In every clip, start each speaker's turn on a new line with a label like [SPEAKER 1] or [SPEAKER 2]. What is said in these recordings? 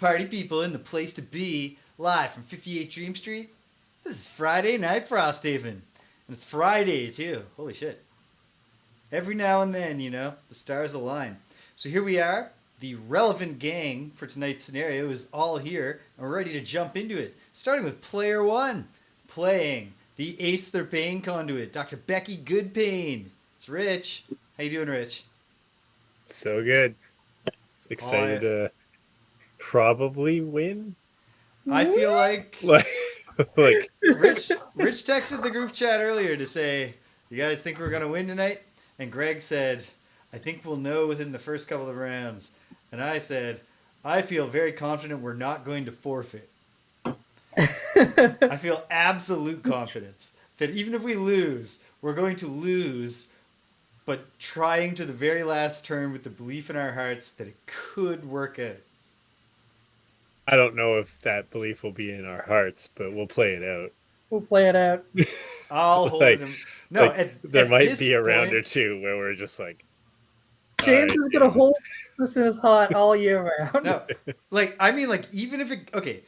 [SPEAKER 1] party people in the place to be, live from 58 Dream Street. This is Friday Night Frosthaven. And it's Friday, too. Holy shit. Every now and then, the stars align. So here we are. The relevant gang for tonight's scenario is all here, and we're ready to jump into it. Starting with player one, playing the Ace Pain conduit, Dr. Becky Goodpain. It's Rich. How you doing, Rich?
[SPEAKER 2] So good. Excited to probably win.
[SPEAKER 1] I feel like
[SPEAKER 2] like
[SPEAKER 1] Rich texted the group chat earlier to say, "You guys think we're gonna win tonight?" And Greg said, "I think we'll know within the first couple of rounds." And I said, "I feel very confident we're not going to forfeit." I feel absolute confidence that even if we lose, we're going to lose, but trying to the very last turn with the belief in our hearts that it could work out.
[SPEAKER 2] I don't know if that belief will be in our hearts, but we'll play it out.
[SPEAKER 3] We'll play it out.
[SPEAKER 1] I'll hold
[SPEAKER 2] like,
[SPEAKER 1] it. No,
[SPEAKER 2] there
[SPEAKER 1] at
[SPEAKER 2] might
[SPEAKER 1] this
[SPEAKER 2] be a
[SPEAKER 1] point,
[SPEAKER 2] round or two where we're just like,
[SPEAKER 3] James is going to hold this in his heart all year round.
[SPEAKER 1] No, even if it, okay,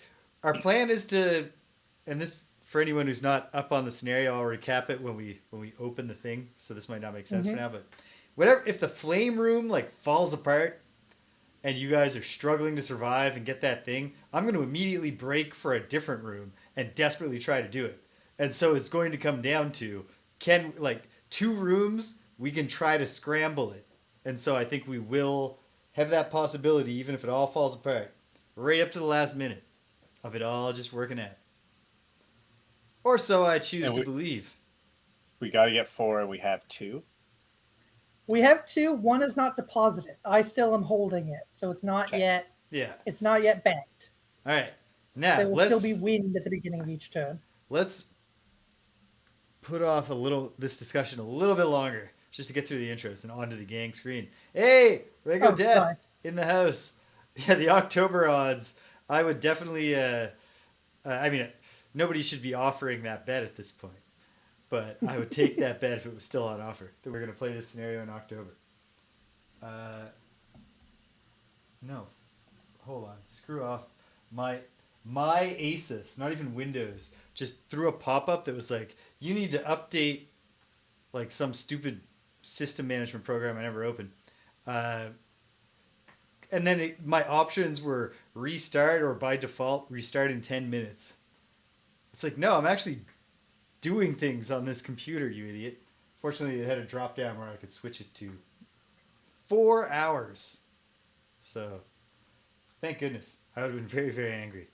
[SPEAKER 1] our plan is to, and this, for anyone who's not up on the scenario, I'll recap it when we open the thing. So this might not make sense for now, but whatever. If the flame room falls apart, and you guys are struggling to survive and get that thing, I'm going to immediately break for a different room and desperately try to do it. And so it's going to come down to two rooms, we can try to scramble it. And so I think we will have that possibility, even if it all falls apart, right up to the last minute of it all just working out. Or so I choose to believe.
[SPEAKER 2] We got to get 4, and we have 2.
[SPEAKER 3] We have 2. 1 is not deposited. I still am holding it, so it's not yet.
[SPEAKER 1] Yeah.
[SPEAKER 3] It's not yet banked.
[SPEAKER 1] All right. Now
[SPEAKER 3] there will still be wind at the beginning of each turn.
[SPEAKER 1] Let's put off this discussion a little bit longer, just to get through the intros and onto the gang screen. Hey, Rego Death in the house. Yeah, the October odds. I would definitely. Nobody should be offering that bet at this point. But I would take that bet if it was still on offer. That we're going to play this scenario in October. No. Hold on. Screw off. My Asus, not even Windows, just threw a pop-up that was like, you need to update some stupid system management program I never opened. And then my options were restart or by default restart in 10 minutes. It's like, no, I'm actually doing things on this computer, you idiot. Fortunately, it had a drop down where I could switch it to 4 hours. So, thank goodness. I would have been very, very angry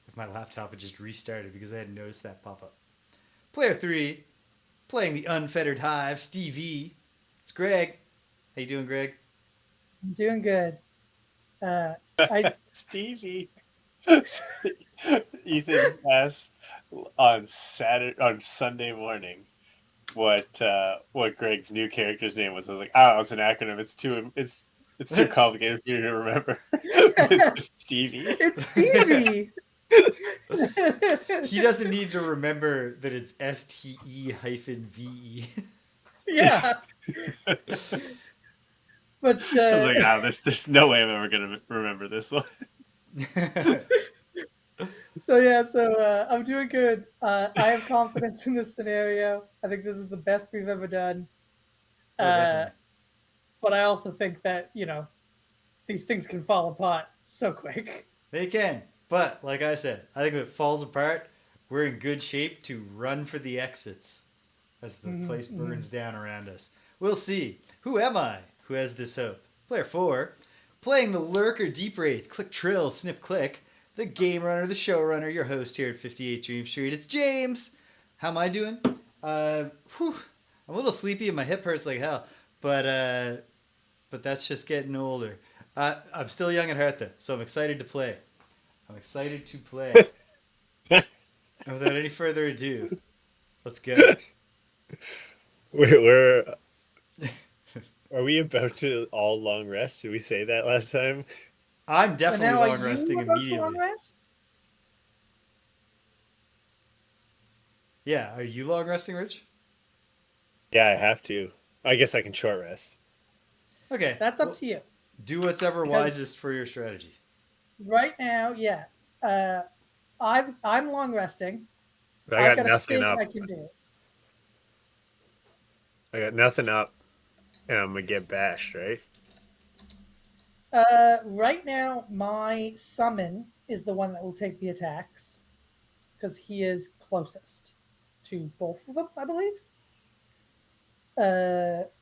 [SPEAKER 1] if my laptop had just restarted because I hadn't noticed that pop up. Player 3, playing the Unfettered Hive, Stevie. It's Greg. How you doing, Greg?
[SPEAKER 3] I'm doing good.
[SPEAKER 2] Stevie. Ethan asked on Sunday morning what Greg's new character's name was. I was like, oh, it's an acronym. It's too complicated for you to remember. It's just Stevie.
[SPEAKER 3] It's Stevie.
[SPEAKER 1] He doesn't need to remember that it's STE-VE.
[SPEAKER 3] Yeah. But
[SPEAKER 2] I was like, there's no way I'm ever gonna remember this one.
[SPEAKER 3] So I'm doing good. I have confidence in this scenario. I think this is the best we've ever done. But I also think that, these things can fall apart so quick.
[SPEAKER 1] They can. But, like I said, I think if it falls apart, we're in good shape to run for the exits as the place burns down around us. We'll see. Who am I? Who has this hope? Player 4, playing the Lurker Deep Wraith, click trill, snip click, the game runner, the showrunner, your host here at 58 Dream Street. It's James. How am I doing? I'm a little sleepy and my hip hurts like hell, but that's just getting older. I'm still young at heart though, so I'm excited to play. Without any further ado, let's go.
[SPEAKER 2] Are we about to all long rest? Did we say that last time?
[SPEAKER 1] I'm definitely long resting immediately.
[SPEAKER 3] Long rest?
[SPEAKER 1] Yeah, are you long resting, Rich?
[SPEAKER 2] Yeah, I have to. I guess I can short rest.
[SPEAKER 1] Okay.
[SPEAKER 3] That's up to you.
[SPEAKER 1] Do what's ever wisest for your strategy.
[SPEAKER 3] Right now, yeah. I'm long resting.
[SPEAKER 2] I
[SPEAKER 3] I've
[SPEAKER 2] got
[SPEAKER 3] got a
[SPEAKER 2] nothing
[SPEAKER 3] thing
[SPEAKER 2] up.
[SPEAKER 3] I can do.
[SPEAKER 2] I got nothing up, and I'm gonna get bashed, right?
[SPEAKER 3] Right now, my summon is the one that will take the attacks because he is closest to both of them, I believe.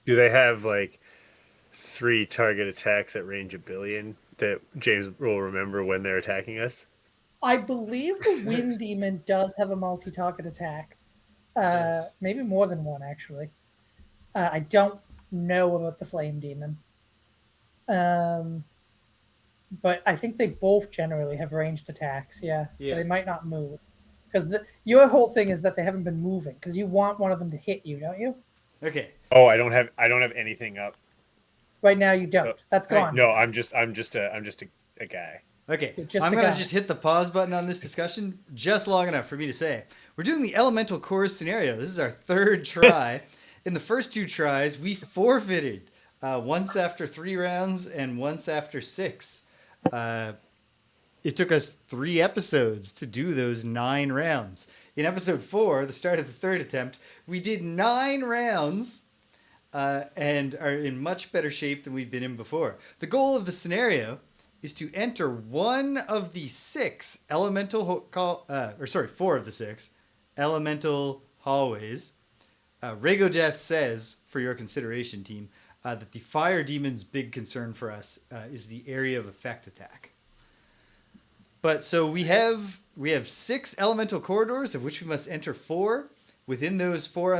[SPEAKER 2] Do they have like 3 target attacks at range 1 billion that James will remember when they're attacking us?
[SPEAKER 3] I believe the Wind Demon does have a multi-target attack.
[SPEAKER 1] Does.
[SPEAKER 3] Maybe more than one actually. I don't know about the Flame Demon. Um, but I think they both generally have ranged attacks. Yeah, so
[SPEAKER 1] Yeah.
[SPEAKER 3] they might not move because your whole thing is that they haven't been moving because you want one of them to hit you, don't you?
[SPEAKER 1] Okay.
[SPEAKER 2] Oh, I don't have anything up.
[SPEAKER 3] Right now, you
[SPEAKER 2] So,
[SPEAKER 3] don't. That's
[SPEAKER 1] All right.
[SPEAKER 3] gone.
[SPEAKER 2] no, I'm just a guy.
[SPEAKER 1] Okay,
[SPEAKER 3] You're just
[SPEAKER 1] I'm
[SPEAKER 3] a
[SPEAKER 1] gonna
[SPEAKER 3] guy.
[SPEAKER 1] just hit the pause button on this discussion just long enough for me to say we're doing the elemental cores scenario. This is our third try. In the first 2 tries, we forfeited once after 3 rounds and once after 6. Uh, it took us 3 episodes to do those 9 rounds. In episode 4, the start of the third attempt, we did 9 rounds and are in much better shape than we've been in before. The goal of the scenario is to enter one of the 4 of the 6 elemental hallways. Regodeath says, for your consideration, team, that the fire demon's big concern for us is the area of effect attack. But so we have 6 elemental corridors, of which we must enter 4. Within those 4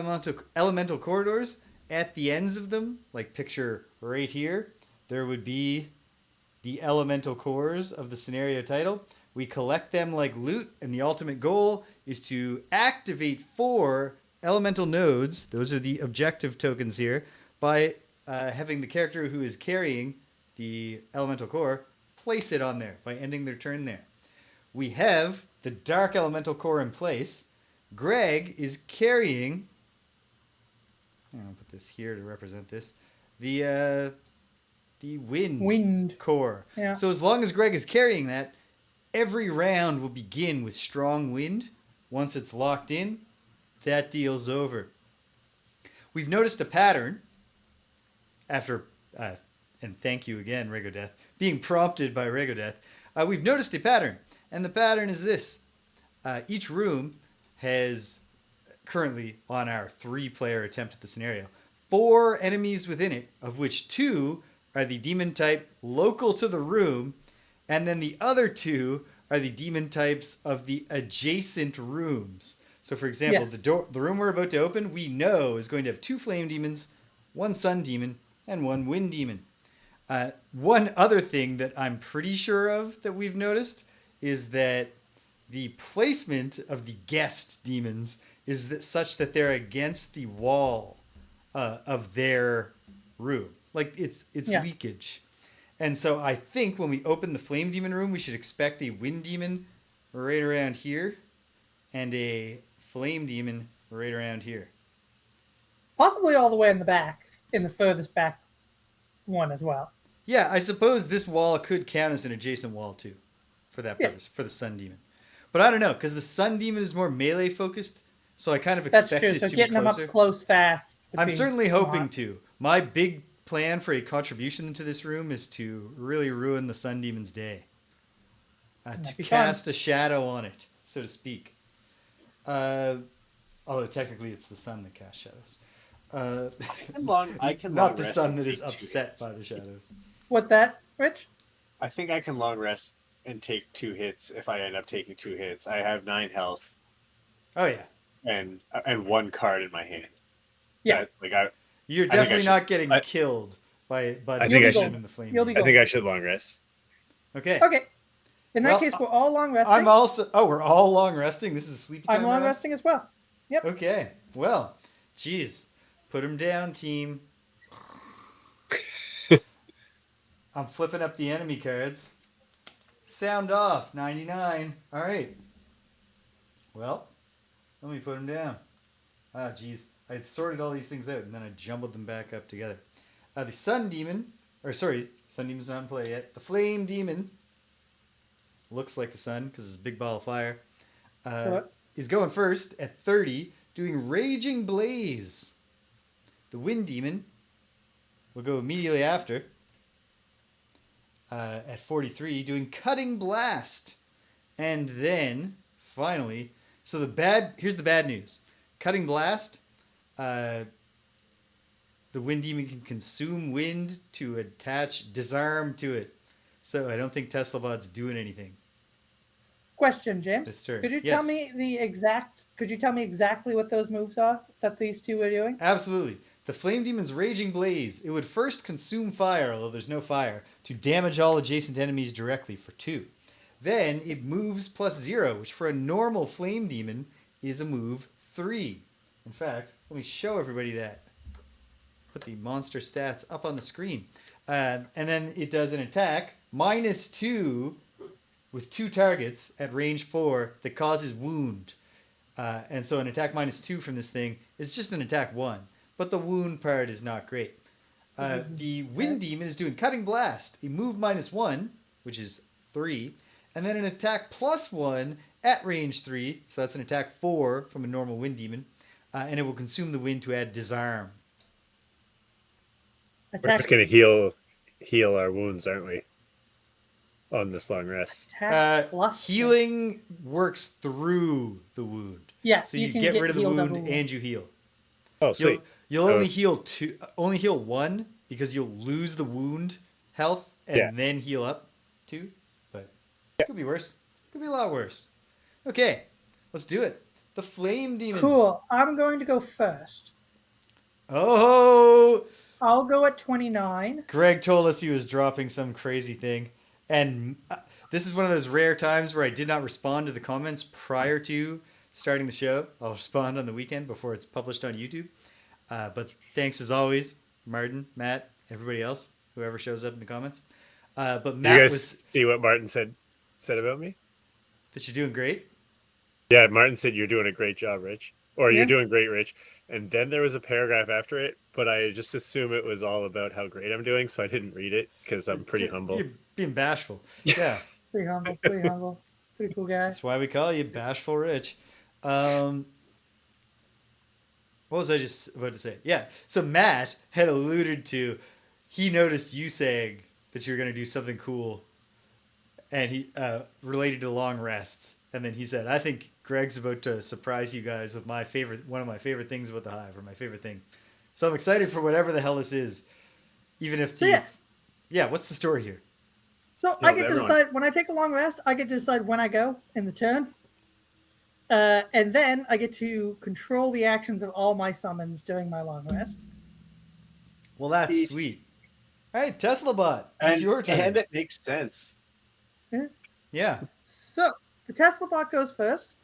[SPEAKER 1] elemental corridors, at the ends of them, like picture right here, there would be the elemental cores of the scenario title. We collect them like loot, and the ultimate goal is to activate 4 elemental nodes. Those are the objective tokens here, by having the character who is carrying the elemental core place it on there by ending their turn there. We have the dark elemental core in place. Greg is carrying. I'll put this here to represent this. The wind
[SPEAKER 3] Wind.
[SPEAKER 1] core.
[SPEAKER 3] Yeah.
[SPEAKER 1] So as long as Greg is carrying that, every round will begin with strong wind. Once it's locked in, that deal's over. We've noticed a pattern after, and thank you again, Regodeath, being prompted by Regodeath. We've noticed a pattern, and the pattern is this. Each room has, currently on our 3-player attempt at the scenario, 4 enemies within it, of which 2 are the demon type local to the room, and then the other 2 are the demon types of the adjacent rooms. So, for example,
[SPEAKER 3] Yes.
[SPEAKER 1] the room we're about to open, we know is going to have 2 flame demons, 1 sun demon, and 1 wind demon. One other thing that I'm pretty sure of that we've noticed is that the placement of the guest demons is such that they're against the wall of their room. Like it's
[SPEAKER 3] Yeah.
[SPEAKER 1] leakage. And so I think when we open the flame demon room, we should expect a wind demon right around here and a flame demon right around here.
[SPEAKER 3] Possibly all the way in the back, in the furthest back one as well.
[SPEAKER 1] Yeah, I suppose this wall could count as an adjacent wall too, for that
[SPEAKER 3] Yeah.
[SPEAKER 1] purpose, for the sun demon. But I don't know, because the sun demon is more melee focused, so I kind of
[SPEAKER 3] That's
[SPEAKER 1] expect
[SPEAKER 3] true.
[SPEAKER 1] it
[SPEAKER 3] So
[SPEAKER 1] to be
[SPEAKER 3] getting them up
[SPEAKER 1] closer.
[SPEAKER 3] close fast would
[SPEAKER 1] I'm
[SPEAKER 3] be
[SPEAKER 1] certainly
[SPEAKER 3] smart.
[SPEAKER 1] hoping to. My big plan for a contribution to this room is to really ruin the sun demon's day. To
[SPEAKER 3] Might be
[SPEAKER 1] cast
[SPEAKER 3] fun.
[SPEAKER 1] a shadow on it, so to speak. Although technically it's the sun that casts shadows.
[SPEAKER 2] I can
[SPEAKER 1] Not
[SPEAKER 2] long
[SPEAKER 1] the
[SPEAKER 2] rest
[SPEAKER 1] sun
[SPEAKER 2] and
[SPEAKER 1] that is
[SPEAKER 2] take 2
[SPEAKER 1] upset
[SPEAKER 2] hits.
[SPEAKER 1] by the shadows.
[SPEAKER 3] What's that, Rich?
[SPEAKER 2] I think I can long rest and take 2 hits if I end up taking 2 hits. I have 9 health
[SPEAKER 1] Oh yeah,
[SPEAKER 2] and 1 card in my hand.
[SPEAKER 3] Yeah.
[SPEAKER 1] you're
[SPEAKER 2] I think I
[SPEAKER 1] definitely
[SPEAKER 2] should-
[SPEAKER 1] not getting
[SPEAKER 2] I-
[SPEAKER 1] killed by the
[SPEAKER 2] I think I
[SPEAKER 1] demon
[SPEAKER 2] should-
[SPEAKER 1] and the flame.
[SPEAKER 3] You'll be
[SPEAKER 1] demon.
[SPEAKER 2] I think I should long rest.
[SPEAKER 1] Okay.
[SPEAKER 3] Okay. In that
[SPEAKER 1] Well,
[SPEAKER 3] case, we're all long resting.
[SPEAKER 1] I'm also. Oh, we're all long resting. This is a sleepy time.
[SPEAKER 3] I'm long
[SPEAKER 1] round?
[SPEAKER 3] resting as well. Yep.
[SPEAKER 1] Okay. Well, geez, put him down, team. I'm flipping up the enemy cards. Sound off, 99. All right. Well, let me put him down. Ah, geez. I sorted all these things out and then I jumbled them back up together. The sun demon, sun demon's not in play yet. The flame demon looks like the sun because it's a big ball of fire,
[SPEAKER 3] Sure.
[SPEAKER 1] is going first at 30, doing Raging Blaze. The Wind Demon will go immediately after at 43, doing Cutting Blast. And then, finally, so here's the bad news. Cutting Blast, the Wind Demon can consume wind to attach Disarm to it. So I don't think Tesla Bot's doing anything
[SPEAKER 3] Question, James.
[SPEAKER 1] this turn.
[SPEAKER 3] Could you
[SPEAKER 1] Yes.
[SPEAKER 3] tell me exactly what those moves are that these two are doing?
[SPEAKER 1] Absolutely. The Flame Demon's Raging Blaze. It would first consume fire, although there's no fire, to damage all adjacent enemies directly for 2. Then it moves +0, which for a normal Flame Demon is a move 3. In fact, let me show everybody that. Put the monster stats up on the screen. And then it does an attack -2 with 2 targets at range 4 that causes wound. And so an attack -2 from this thing is just an attack 1. But the wound part is not great. The Wind Demon is doing Cutting Blast, a move -1, which is 3, and then an attack +1 at range 3, so that's an attack 4 from a normal Wind Demon, and it will consume the wind to add Disarm.
[SPEAKER 2] We're just going to heal our wounds, aren't we? On this long rest.
[SPEAKER 3] Attack plus
[SPEAKER 1] healing works through the wound.
[SPEAKER 3] Yeah,
[SPEAKER 1] so you get rid of the wound and you heal.
[SPEAKER 2] Oh, sweet.
[SPEAKER 1] You'll only heal only heal 1 because you'll lose the wound health and then heal up 2. But it could be worse. It could be a lot worse. Okay, let's do it. The Flame Demon.
[SPEAKER 3] Cool. I'm going to go first.
[SPEAKER 1] Oh!
[SPEAKER 3] I'll go at 29.
[SPEAKER 1] Greg told us he was dropping some crazy thing. And this is one of those rare times where I did not respond to the comments prior to starting the show. I'll respond on the weekend before it's published on YouTube. But thanks as always, Martin, Matt, everybody else, whoever shows up in the comments. But Matt,
[SPEAKER 2] you guys see what Martin said about me?
[SPEAKER 1] That you're doing great?
[SPEAKER 2] Yeah, Martin said you're doing a great job, Rich. Or you're doing great, Rich. And then there was a paragraph after it, but I just assume it was all about how great I'm doing, so I didn't read it because I'm pretty humble.
[SPEAKER 1] You're being bashful. Yeah.
[SPEAKER 3] Pretty humble. Pretty cool guy.
[SPEAKER 1] That's why we call you Bashful Rich. What was I just about to say? Yeah. So Matt had alluded to, he noticed you saying that you were going to do something cool, and he related to long rests. And then he said, I think Greg's about to surprise you guys with one of my favorite things about the Hive, or my favorite thing. So I'm excited for whatever the hell this is. Even if what's the story here?
[SPEAKER 3] So I get to decide, when I take a long rest, I get to decide when I go in the turn. And then I get to control the actions of all my summons during my long rest.
[SPEAKER 1] Well, that's sweet. All right, Tesla Bot, it's your turn.
[SPEAKER 2] And it makes sense.
[SPEAKER 1] Yeah.
[SPEAKER 3] So the Tesla Bot goes first.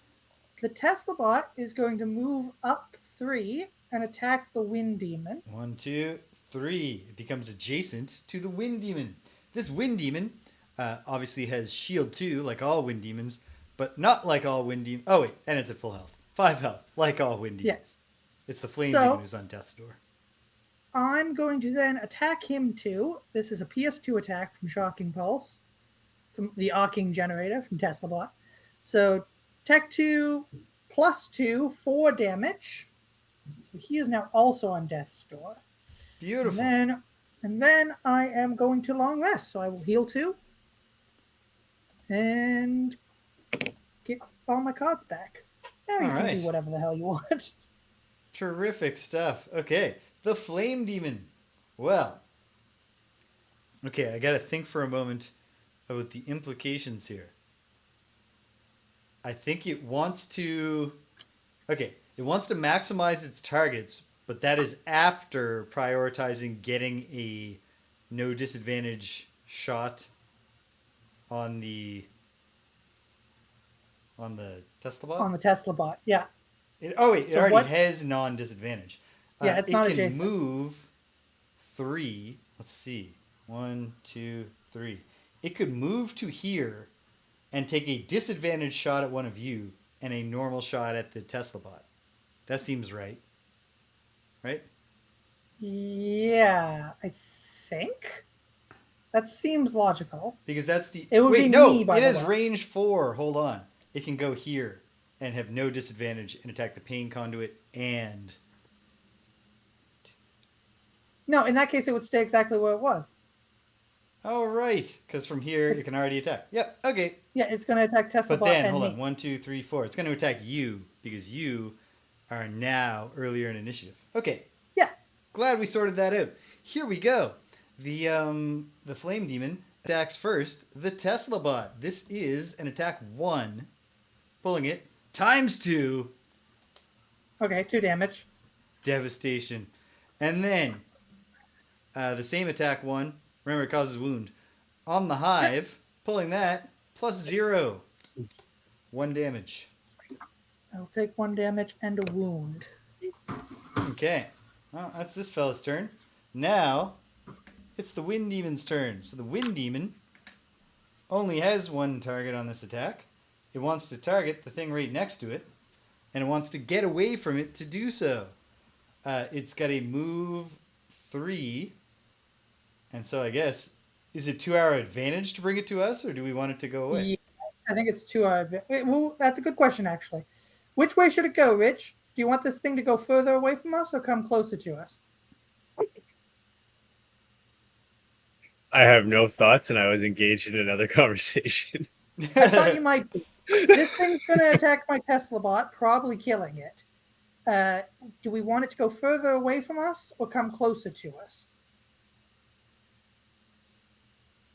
[SPEAKER 3] The Tesla Bot is going to move up 3 and attack the Wind Demon.
[SPEAKER 1] 1, 2, 3. It becomes adjacent to the Wind Demon. This Wind Demon obviously has shield 2, like all Wind Demons, but not like all Wind Demons. Oh, wait, and it's at full health. 5 health, like all Wind Demons.
[SPEAKER 3] Yes.
[SPEAKER 1] It's the Flame Demon who's on death's door.
[SPEAKER 3] I'm going to then attack him too. This is a PS2 attack from Shocking Pulse, from the Arcing Generator from Tesla Bot. So Tech 2 +2, 4 damage. So he is now also on death's door.
[SPEAKER 1] Beautiful.
[SPEAKER 3] And then I am going to long rest. So I will heal 2 and get all my cards back. Now you can do whatever the hell you want.
[SPEAKER 1] Terrific stuff. Okay, the Flame Demon. Well, okay, I got to think for a moment about the implications here. I think it wants to... Okay, it wants to maximize its targets, but that is after prioritizing getting a no disadvantage shot on the Tesla Bot?
[SPEAKER 3] On the Tesla Bot, yeah.
[SPEAKER 1] It already has non-disadvantage.
[SPEAKER 3] Yeah, it's not adjacent.
[SPEAKER 1] It can move 3. Let's see. 1, 2, 3. It could move to here and take a disadvantage shot at one of you and a normal shot at the Tesla Bot. That seems right. Right?
[SPEAKER 3] Yeah, I think. That seems logical.
[SPEAKER 1] Because that's the...
[SPEAKER 3] It would
[SPEAKER 1] Wait,
[SPEAKER 3] be
[SPEAKER 1] no!
[SPEAKER 3] me, by
[SPEAKER 1] It
[SPEAKER 3] the
[SPEAKER 1] has
[SPEAKER 3] way.
[SPEAKER 1] range 4. Hold on. It can go here and have no disadvantage and attack the pain conduit and...
[SPEAKER 3] No, in that case, it would stay exactly where it was.
[SPEAKER 1] Oh, right. Because from here,
[SPEAKER 3] It's-
[SPEAKER 1] it can already attack. Yep, okay.
[SPEAKER 3] Yeah, it's going to attack Tesla
[SPEAKER 1] But then,
[SPEAKER 3] and
[SPEAKER 1] hold
[SPEAKER 3] me.
[SPEAKER 1] on. 1, 2, 3, 4. It's going to attack you because you are now earlier in initiative. Okay.
[SPEAKER 3] Yeah.
[SPEAKER 1] Glad we sorted that out. Here we go. The flame demon attacks first the Tesla bot. This is an attack 1. Pulling it times 2.
[SPEAKER 3] Okay, 2 damage.
[SPEAKER 1] Devastation. And then the same attack 1. Remember, it causes wound. On the hive, pulling that plus 0. 1 damage.
[SPEAKER 3] I'll take 1 damage and a wound.
[SPEAKER 1] Okay. Well, that's this fella's turn. Now, it's the Wind Demon's turn. So the Wind Demon only has 1 target on this attack. It wants to target the thing right next to it, and it wants to get away from it to do so. It's got a move 3, and so I guess, is it 2-hour advantage to bring it to us, or do we want it to go away?
[SPEAKER 3] Yeah, I think it's 2 hour. Well, that's a good question, actually. Which way should it go, Rich? Do you want this thing to go further away from us or come closer to us?
[SPEAKER 2] I have no thoughts, and I was engaged in another conversation.
[SPEAKER 3] I thought you might be. This thing's going to attack my Tesla bot, probably killing it. Do we want it to go further away from us or come closer to us?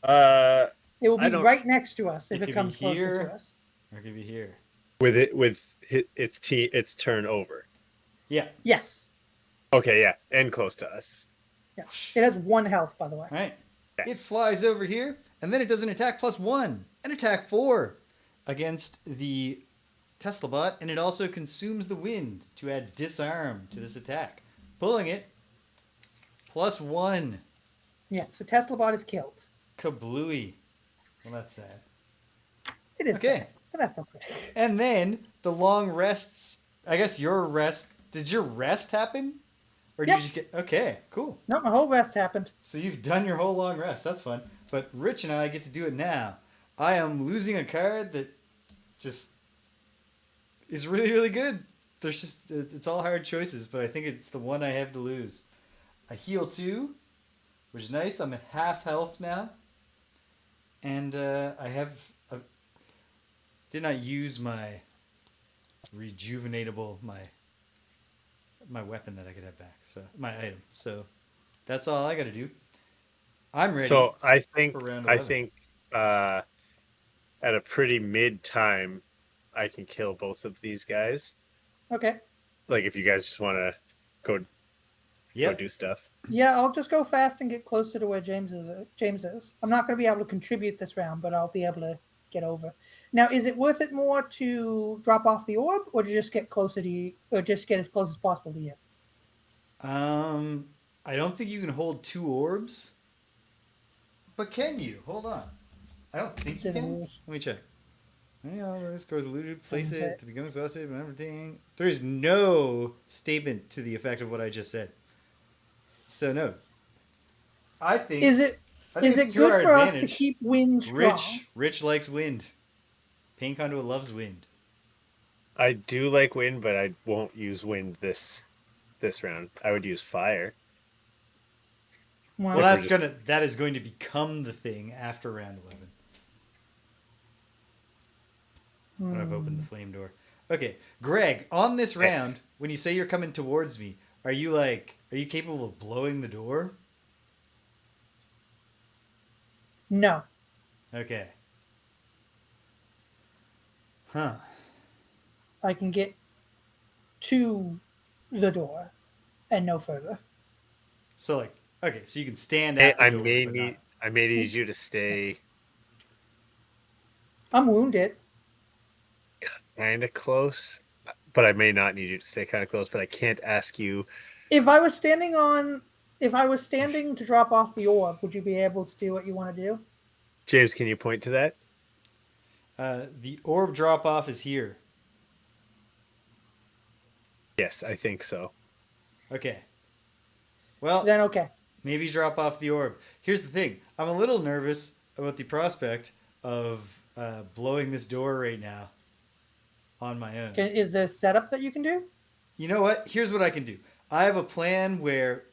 [SPEAKER 3] It will
[SPEAKER 2] I
[SPEAKER 3] be
[SPEAKER 2] don't-
[SPEAKER 3] right next to us if
[SPEAKER 1] It could
[SPEAKER 3] it
[SPEAKER 1] be
[SPEAKER 3] comes closer
[SPEAKER 1] here.
[SPEAKER 3] to us.
[SPEAKER 1] Or it could be here.
[SPEAKER 2] with its turn over.
[SPEAKER 1] Yeah.
[SPEAKER 3] Yes.
[SPEAKER 2] Okay, yeah, and close to us.
[SPEAKER 3] Yeah. It has 1 health, by the way.
[SPEAKER 1] All right. It flies over here, and then it does an attack plus 1, an attack 4 against the Tesla bot, and it also consumes the wind to add disarm to this attack. Pulling it, plus 1.
[SPEAKER 3] Yeah, so Tesla bot is killed.
[SPEAKER 1] Kablooey. Well, that's sad.
[SPEAKER 3] It is
[SPEAKER 1] Okay.
[SPEAKER 3] sad, but that's okay.
[SPEAKER 1] And then the long rests. I guess your rest. Did your rest happen? Or did
[SPEAKER 3] Yep.
[SPEAKER 1] you just get. Okay, cool.
[SPEAKER 3] No, my whole rest happened.
[SPEAKER 1] So you've done your whole long rest. That's fun. But Rich and I get to do it now. I am losing a card that just is really, really good. There's just, it's all hard choices, but I think it's the one I have to lose. I heal 2, which is nice. I'm at half health now. And I have, did not use my rejuvenatable, my weapon that I could have back. So, my item. So, that's all I got to do. I'm ready.
[SPEAKER 2] So I think
[SPEAKER 1] for round
[SPEAKER 2] I
[SPEAKER 1] 11.
[SPEAKER 2] think at a pretty mid time, I can kill both of these guys.
[SPEAKER 3] Okay.
[SPEAKER 2] Like if you guys just want to go
[SPEAKER 1] Yep.
[SPEAKER 2] do stuff.
[SPEAKER 3] Yeah, I'll just go fast and get closer to where James is. I'm not going to be able to contribute this round, but I'll be able to get over. Now, is it worth it more to drop off the orb, or to just get closer to you, or just get as close as possible to you?
[SPEAKER 1] I don't think you can hold 2 orbs. But can you? Hold on. I don't think you
[SPEAKER 3] The
[SPEAKER 1] can.
[SPEAKER 3] rules.
[SPEAKER 1] Let me check. This goes looted. Place
[SPEAKER 3] Okay.
[SPEAKER 1] it to become exhausted and everything. There's no statement to the effect of what I just said. So no. I think.
[SPEAKER 3] Is it
[SPEAKER 1] I think
[SPEAKER 3] is
[SPEAKER 1] it's
[SPEAKER 3] it good
[SPEAKER 1] our
[SPEAKER 3] for us to
[SPEAKER 1] advantage.
[SPEAKER 3] keep wind strong?
[SPEAKER 1] Rich likes wind. Pain Conduit loves wind.
[SPEAKER 2] I do like wind, but I won't use wind this round. I would use fire.
[SPEAKER 1] Well,
[SPEAKER 2] If we're
[SPEAKER 1] that is going to become the thing after round 11. When I've opened the flame door. Okay, Greg, on this round, when you say you're coming towards me, are you capable of blowing the door?
[SPEAKER 3] No.
[SPEAKER 1] Okay. Huh.
[SPEAKER 3] I can get to the door and no further.
[SPEAKER 1] So okay, so you can stand
[SPEAKER 2] I,
[SPEAKER 1] at the
[SPEAKER 2] I
[SPEAKER 1] door.
[SPEAKER 2] may
[SPEAKER 1] but
[SPEAKER 2] need I may need you to stay
[SPEAKER 3] I'm wounded.
[SPEAKER 2] kind of close, but I may not need you to stay kind of close. But I can't ask you.
[SPEAKER 3] If I was standing to drop off the orb, would you be able to do what you want to do?
[SPEAKER 2] James, can you point to that?
[SPEAKER 1] the orb drop off is here.
[SPEAKER 2] Yes, I think so.
[SPEAKER 1] Okay. Well,
[SPEAKER 3] Then okay.
[SPEAKER 1] Maybe drop off the orb. Here's the thing. I'm a little nervous about the prospect of blowing this door right now on my own.
[SPEAKER 3] Is there setup that you can do?
[SPEAKER 1] You know what? Here's what I can do. I have a plan where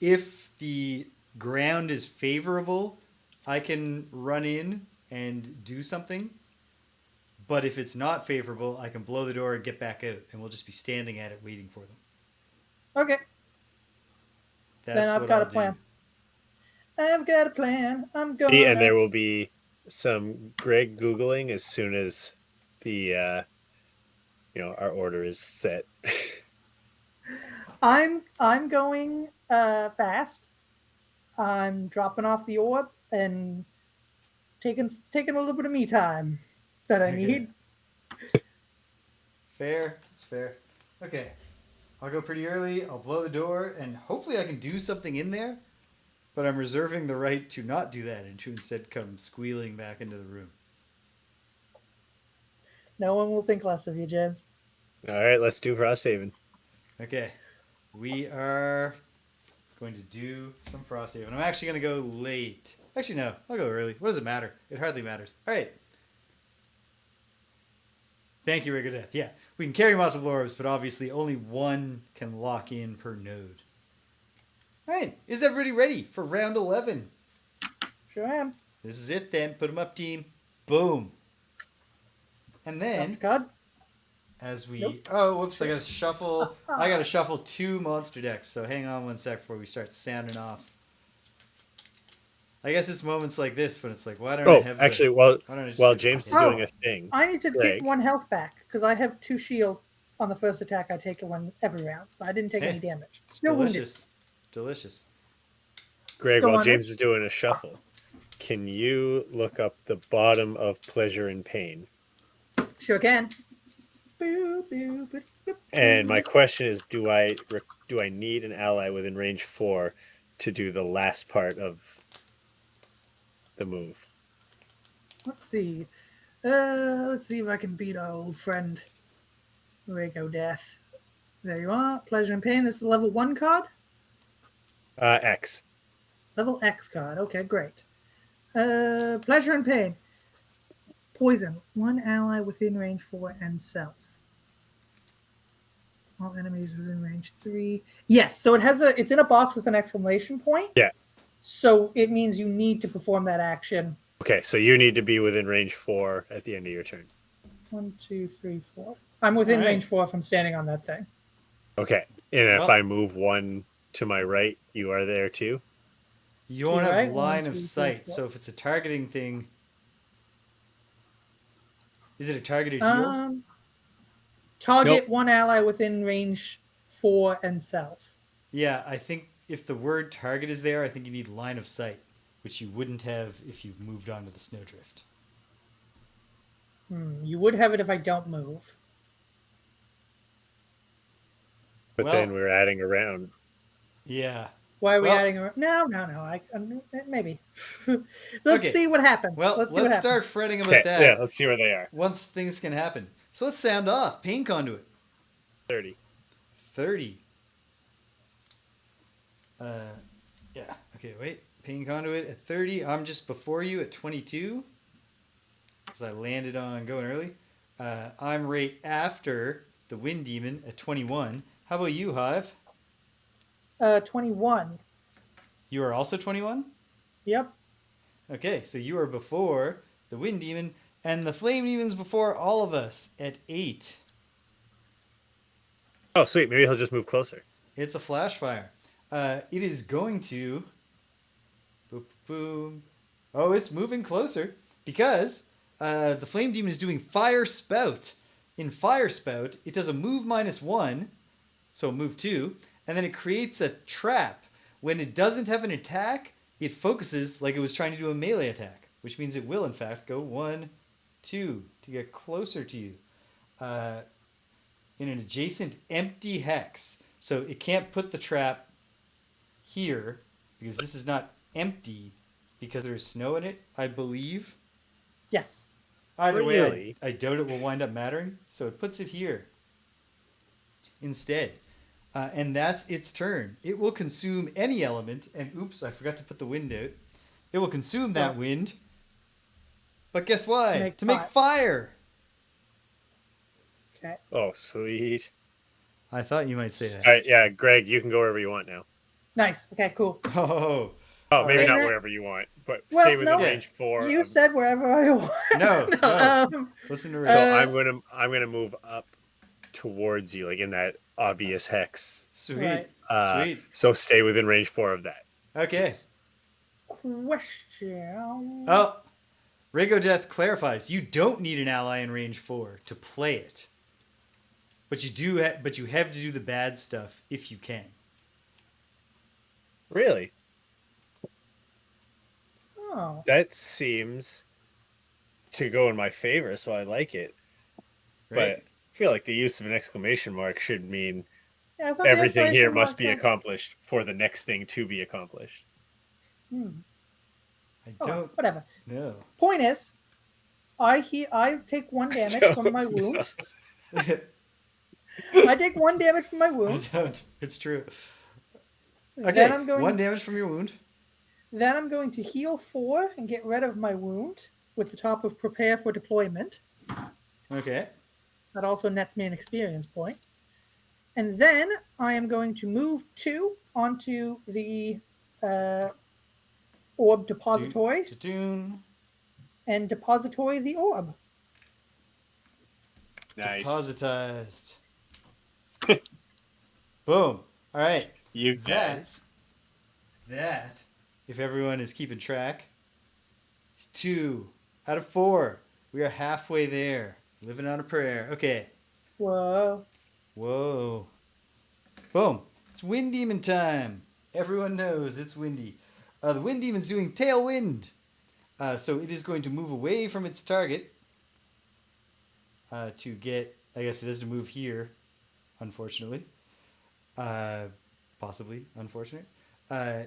[SPEAKER 1] if the ground is favorable, I can run in and do something. But if it's not favorable, I can blow the door and get back out, and we'll just be standing at it waiting for them.
[SPEAKER 3] Okay.
[SPEAKER 1] That's
[SPEAKER 3] Then I've
[SPEAKER 1] what
[SPEAKER 3] got
[SPEAKER 1] I'll
[SPEAKER 3] a plan.
[SPEAKER 1] do.
[SPEAKER 3] I've got a plan. I'm going.
[SPEAKER 2] And there will be some Greg Googling as soon as the our order is set.
[SPEAKER 3] I'm going fast. I'm dropping off the orb and taking a little bit of me time that I need.
[SPEAKER 1] Fair. It's fair. Okay. I'll go pretty early. I'll blow the door, and hopefully I can do something in there. But I'm reserving the right to not do that and to instead come squealing back into the room.
[SPEAKER 3] No one will think less of you, James.
[SPEAKER 2] All right, let's do Frosthaven.
[SPEAKER 1] Okay. We are going to do some Frosthaven. I'm actually going to go late. Actually, no. I'll go early. What does it matter? It hardly matters. All right. Thank you, Rigodeth. Yeah, we can carry multiple orbs, but obviously only one can lock in per node. All right. Is everybody ready for round 11?
[SPEAKER 3] Sure am.
[SPEAKER 1] This is it then. Put them up, team. Boom. And then...
[SPEAKER 3] God.
[SPEAKER 1] As we...
[SPEAKER 3] Nope.
[SPEAKER 1] Oh, whoops. I got to shuffle... I got to shuffle 2 monster decks. So hang on one sec before we start sounding off. I guess it's moments like this when it's like, why don't I have...
[SPEAKER 2] Actually, while James is doing a thing...
[SPEAKER 3] I need to get 1 health back because I have 2 shield on the first attack I take every round. So I didn't take any damage. Still
[SPEAKER 1] delicious.
[SPEAKER 3] Wounded.
[SPEAKER 1] Delicious.
[SPEAKER 2] Greg, while James is doing a shuffle, can you look up the bottom of Pleasure and Pain?
[SPEAKER 3] Sure can.
[SPEAKER 2] And my question is, do I need an ally within range 4 to do the last part of the move?
[SPEAKER 3] Let's see. Let's see if I can beat our old friend Rigo Death. There you are. Pleasure and Pain. This is a level 1 card?
[SPEAKER 2] X.
[SPEAKER 3] Level X card. Okay, great. Pleasure and Pain. Poison. 1 ally within range 4 and self. All enemies within range 3. Yes, so it's in a box with an exclamation point.
[SPEAKER 2] Yeah.
[SPEAKER 3] So it means you need to perform that action.
[SPEAKER 2] Okay, so you need to be within range 4 at the end of your turn.
[SPEAKER 3] 1, 2, 3, 4. I'm within range 4 if I'm standing on that thing.
[SPEAKER 2] Okay, and if I move 1 to my right, you are there too?
[SPEAKER 1] You won't have line of sight, so if it's a targeting thing... Is it a targeted heal?
[SPEAKER 3] Target 1 ally within range 4 and self.
[SPEAKER 1] Yeah, I think if the word target is there, I think you need line of sight, which you wouldn't have if you've moved on to the snowdrift.
[SPEAKER 3] You would have it if I don't move.
[SPEAKER 2] But then we're adding around.
[SPEAKER 1] Yeah.
[SPEAKER 3] Why are we adding around? No. Maybe. Let's see what happens.
[SPEAKER 1] Well, let's start fretting about that.
[SPEAKER 2] Yeah, let's see where they are.
[SPEAKER 1] Once things can happen. So let's sound off. Pain Conduit.
[SPEAKER 2] 30.
[SPEAKER 1] 30. Yeah. Okay, wait. Pain Conduit at 30. I'm just before you at 22. Because I landed on going early. I'm right after the Wind Demon at 21. How about you, Hive?
[SPEAKER 3] 21.
[SPEAKER 1] You are also 21?
[SPEAKER 3] Yep.
[SPEAKER 1] Okay, so you are before the Wind Demon, and the Flame Demon's before all of us at 8.
[SPEAKER 2] Oh, sweet. Maybe he'll just move closer.
[SPEAKER 1] It's a flash fire. It is going to... Boom, boom. Oh, it's moving closer because the Flame Demon is doing Fire Spout. In Fire Spout, it does a move -1, so move 2, and then it creates a trap. When it doesn't have an attack, it focuses like it was trying to do a melee attack, which means it will, in fact, go 1, 2 to get closer to you in an adjacent empty hex. So it can't put the trap here because this is not empty because there is snow in it, I believe.
[SPEAKER 3] Yes.
[SPEAKER 1] Either way, I doubt it will wind up mattering, so it puts it here instead. and that's its turn. It will consume any element, and oops, I forgot to put the wind out. It will consume that wind, but guess why? To make fire.
[SPEAKER 3] Okay.
[SPEAKER 2] Oh, sweet.
[SPEAKER 1] I thought you might say that.
[SPEAKER 2] All right, yeah, Greg, you can go wherever you want now.
[SPEAKER 3] Nice. Okay, cool.
[SPEAKER 1] Oh,
[SPEAKER 2] Oh, maybe
[SPEAKER 1] right.
[SPEAKER 2] not wherever you want, but
[SPEAKER 3] Well,
[SPEAKER 2] stay within
[SPEAKER 3] no.
[SPEAKER 2] range 4.
[SPEAKER 3] You said wherever I want.
[SPEAKER 1] No. Listen to Ray.
[SPEAKER 2] So I'm gonna move up towards you, like in that obvious hex.
[SPEAKER 1] Sweet.
[SPEAKER 3] Right.
[SPEAKER 1] Sweet.
[SPEAKER 2] So stay within range 4 of that.
[SPEAKER 1] Okay.
[SPEAKER 3] Question.
[SPEAKER 1] Oh, Rago Death clarifies: you don't need an ally in range 4 to play it, but you do. But you have to do the bad stuff if you can.
[SPEAKER 2] Really?
[SPEAKER 3] Oh.
[SPEAKER 2] That seems to go in my favor, so I like it.
[SPEAKER 1] Right?
[SPEAKER 2] But I feel like the use of an exclamation mark should mean
[SPEAKER 3] Yeah, I thought the
[SPEAKER 2] everything here
[SPEAKER 3] exclamation
[SPEAKER 2] must
[SPEAKER 3] mark
[SPEAKER 2] be
[SPEAKER 3] was-
[SPEAKER 2] accomplished for the next thing to be accomplished.
[SPEAKER 1] I
[SPEAKER 3] Oh,
[SPEAKER 1] don't
[SPEAKER 3] whatever.
[SPEAKER 1] know.
[SPEAKER 3] Point is, I take 1 damage
[SPEAKER 2] don't
[SPEAKER 3] from my wound.
[SPEAKER 1] I
[SPEAKER 3] I take 1 damage from my wound.
[SPEAKER 1] don't. It's true.
[SPEAKER 3] Then
[SPEAKER 1] Okay.
[SPEAKER 3] I'm going.
[SPEAKER 1] 1 damage from your wound.
[SPEAKER 3] Then I'm going to heal 4 and get rid of my wound with the top of prepare for deployment.
[SPEAKER 1] Okay.
[SPEAKER 3] That also nets me an experience point. And then I am going to move 2 onto the orb depository
[SPEAKER 1] Doon.
[SPEAKER 3] and depository the orb.
[SPEAKER 2] Nice.
[SPEAKER 1] Depositized. Boom. All right.
[SPEAKER 2] You guys.
[SPEAKER 1] That, if everyone is keeping track, is 2 out of 4. We are halfway there. Living on a prayer. Okay.
[SPEAKER 3] Whoa.
[SPEAKER 1] Whoa. Boom. It's Wind Demon time. Everyone knows it's windy. The Wind Demon's doing Tailwind. So it is going to move away from its target to get, I guess it has to move here, unfortunately. Possibly, unfortunate.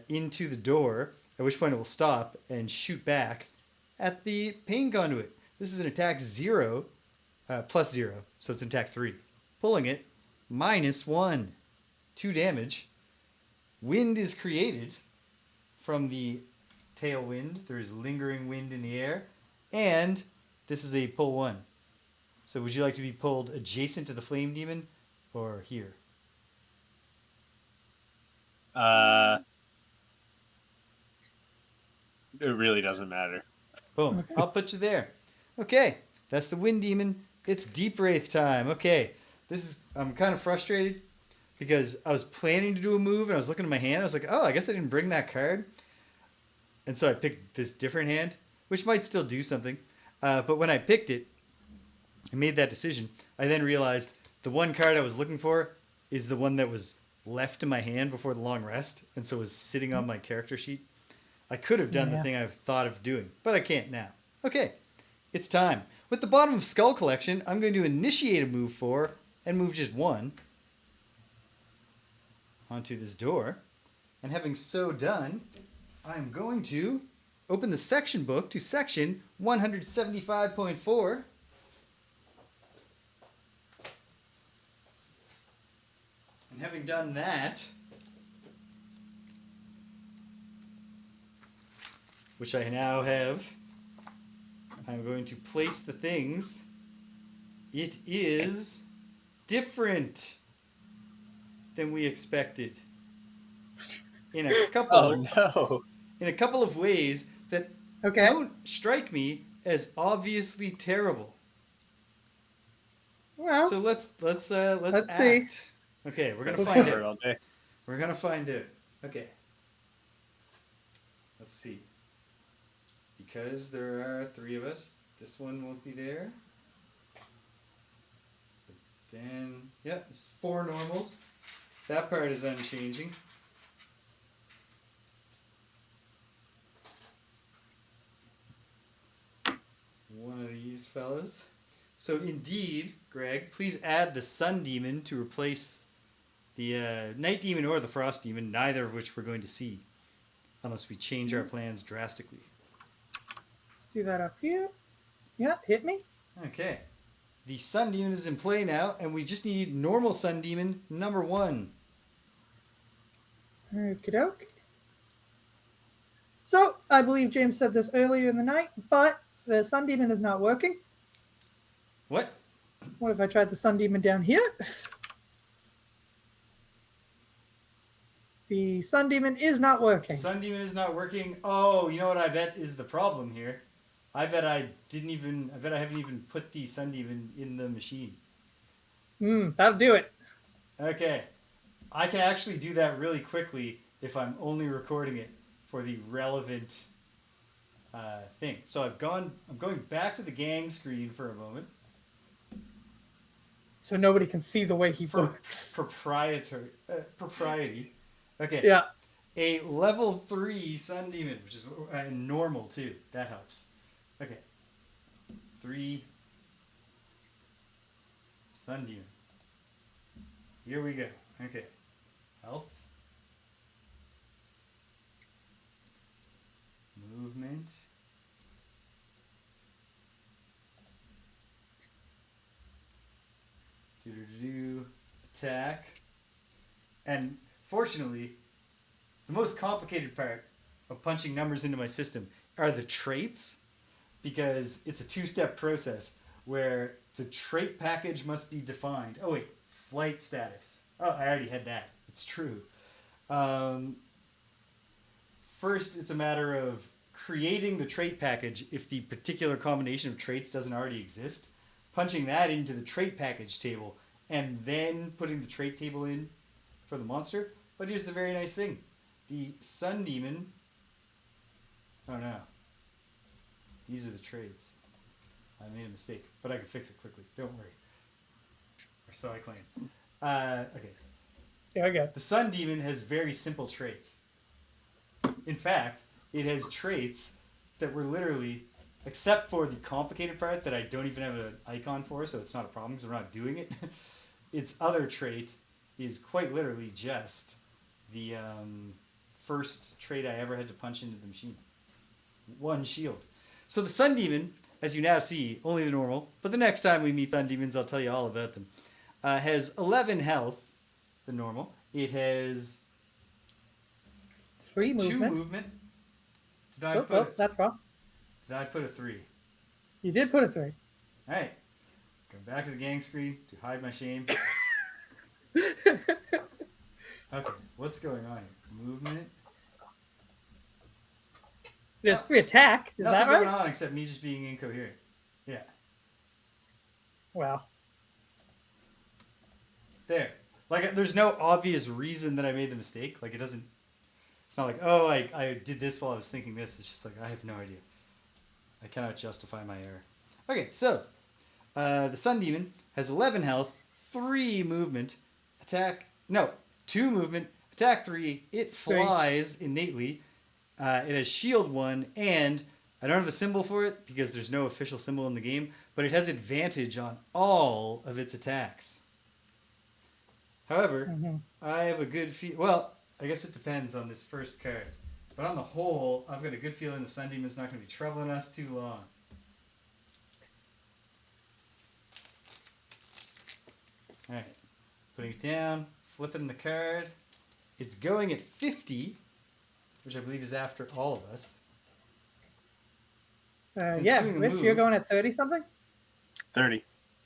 [SPEAKER 1] Into the door, at which point it will stop and shoot back at the Pain Conduit. This is an attack 0, plus 0, so it's an attack 3. Pulling it, -1. 2 damage. Wind is created from the tailwind. There is lingering wind in the air. And this is a pull 1. So would you like to be pulled adjacent to the Flame Demon or here?
[SPEAKER 2] It really doesn't matter.
[SPEAKER 1] Boom. I'll put you there. Okay. That's the Wind Demon. It's Deep Wraith time. Okay. I'm kind of frustrated because I was planning to do a move and I was looking at my hand. I was like, oh, I guess I didn't bring that card. And so I picked this different hand, which might still do something. But when I picked it, I made that decision. I then realized the one card I was looking for is the one that was left in my hand before the long rest. And so it was sitting on my character sheet. I could have done the thing I've thought of doing, but I can't now. Okay, it's time. With the Bottom of Skull collection, I'm going to initiate a move 4 and move just 1 onto this door. And having so done, I'm going to open the section book to section 175.4. And having done that, which I now have, I'm going to place the things. It is different than we expected. In a couple of ways that don't strike me as obviously terrible.
[SPEAKER 3] Well,
[SPEAKER 1] so let's act.
[SPEAKER 3] see.
[SPEAKER 1] Okay, we're gonna find out. We're gonna find out. Okay. Let's see. Because there are 3 of us, this one won't be there. But then, yeah, it's 4 normals. That part is unchanging. One of these fellas. So indeed, Greg, please add the Sun Demon to replace the Night Demon or the Frost Demon, neither of which we're going to see unless we change our plans drastically.
[SPEAKER 3] Let's do that up here. Yeah, hit me.
[SPEAKER 1] Okay. The Sun Demon is in play now, and we just need normal Sun Demon number 1.
[SPEAKER 3] Okie doke. So, I believe James said this earlier in the night, but the Sun Demon is not working.
[SPEAKER 1] What?
[SPEAKER 3] What if I tried the Sun Demon down here? The Sun Demon is not working.
[SPEAKER 1] Sun Demon is not working. Oh, you know what I bet is the problem here? I bet I haven't even put the Sun Demon in the machine.
[SPEAKER 3] That'll do it.
[SPEAKER 1] Okay. I can actually do that really quickly if I'm only recording it for the relevant thing. So I'm going back to the gang screen for a moment.
[SPEAKER 3] So nobody can see the way he works.
[SPEAKER 1] Propriety. Okay.
[SPEAKER 3] Yeah.
[SPEAKER 1] A level 3 Sun Demon, which is normal too. That helps. Okay. 3 Sun Demon. Here we go. Okay. Health. Movement. Attack. And fortunately, the most complicated part of punching numbers into my system are the traits, because it's a two-step process where the trait package must be defined. Oh wait, flight status. Oh, I already had that. It's true. First, it's a matter of creating the trait package if the particular combination of traits doesn't already exist, punching that into the trait package table, and then putting the trait table in for the monster. But here's the very nice thing. The Sun Demon... Oh no. These are the traits. I made a mistake, but I can fix it quickly. Don't worry. Or so I claim. Okay.
[SPEAKER 3] See how it goes.
[SPEAKER 1] The Sun Demon has very simple traits. In fact, it has traits that were literally, except for the complicated part that I don't even have an icon for, so it's not a problem because we're not doing it. Its other trait is quite literally just the first trait I ever had to punch into the machine. 1 shield. So the Sun Demon, as you now see, only the normal, but the next time we meet Sun Demons, I'll tell you all about them, has 11 health, the normal. It has
[SPEAKER 3] 3
[SPEAKER 1] 2
[SPEAKER 3] movement.
[SPEAKER 1] movement.
[SPEAKER 3] That's wrong.
[SPEAKER 1] Did I put a 3?
[SPEAKER 3] You did put a 3.
[SPEAKER 1] All right. Go back to the gang screen to hide my shame. Okay, what's going on here? Movement.
[SPEAKER 3] There's 3 attack. Is
[SPEAKER 1] Nothing
[SPEAKER 3] that right?
[SPEAKER 1] going on except me just being incoherent. Yeah.
[SPEAKER 3] Wow.
[SPEAKER 1] There. Like, there's no obvious reason that I made the mistake. Like, it doesn't... It's not like, oh, I did this while I was thinking this. It's just like, I have no idea. I cannot justify my error. Okay, so... the Sun Demon has 11 health, 3 movement, attack... No, 2 movement, attack 3. It flies innately. It has shield 1, and I don't have a symbol for it because there's no official symbol in the game, but it has advantage on all of its attacks. However, I have a good feel. Well, I guess it depends on this first card. But on the whole, I've got a good feeling the Sun Demon's not going to be troubling us too long. Alright. Putting it down, flipping the card. It's going at 50, which I believe is after all of us.
[SPEAKER 3] Yeah, Rich, you're going at 30 something?
[SPEAKER 2] 30.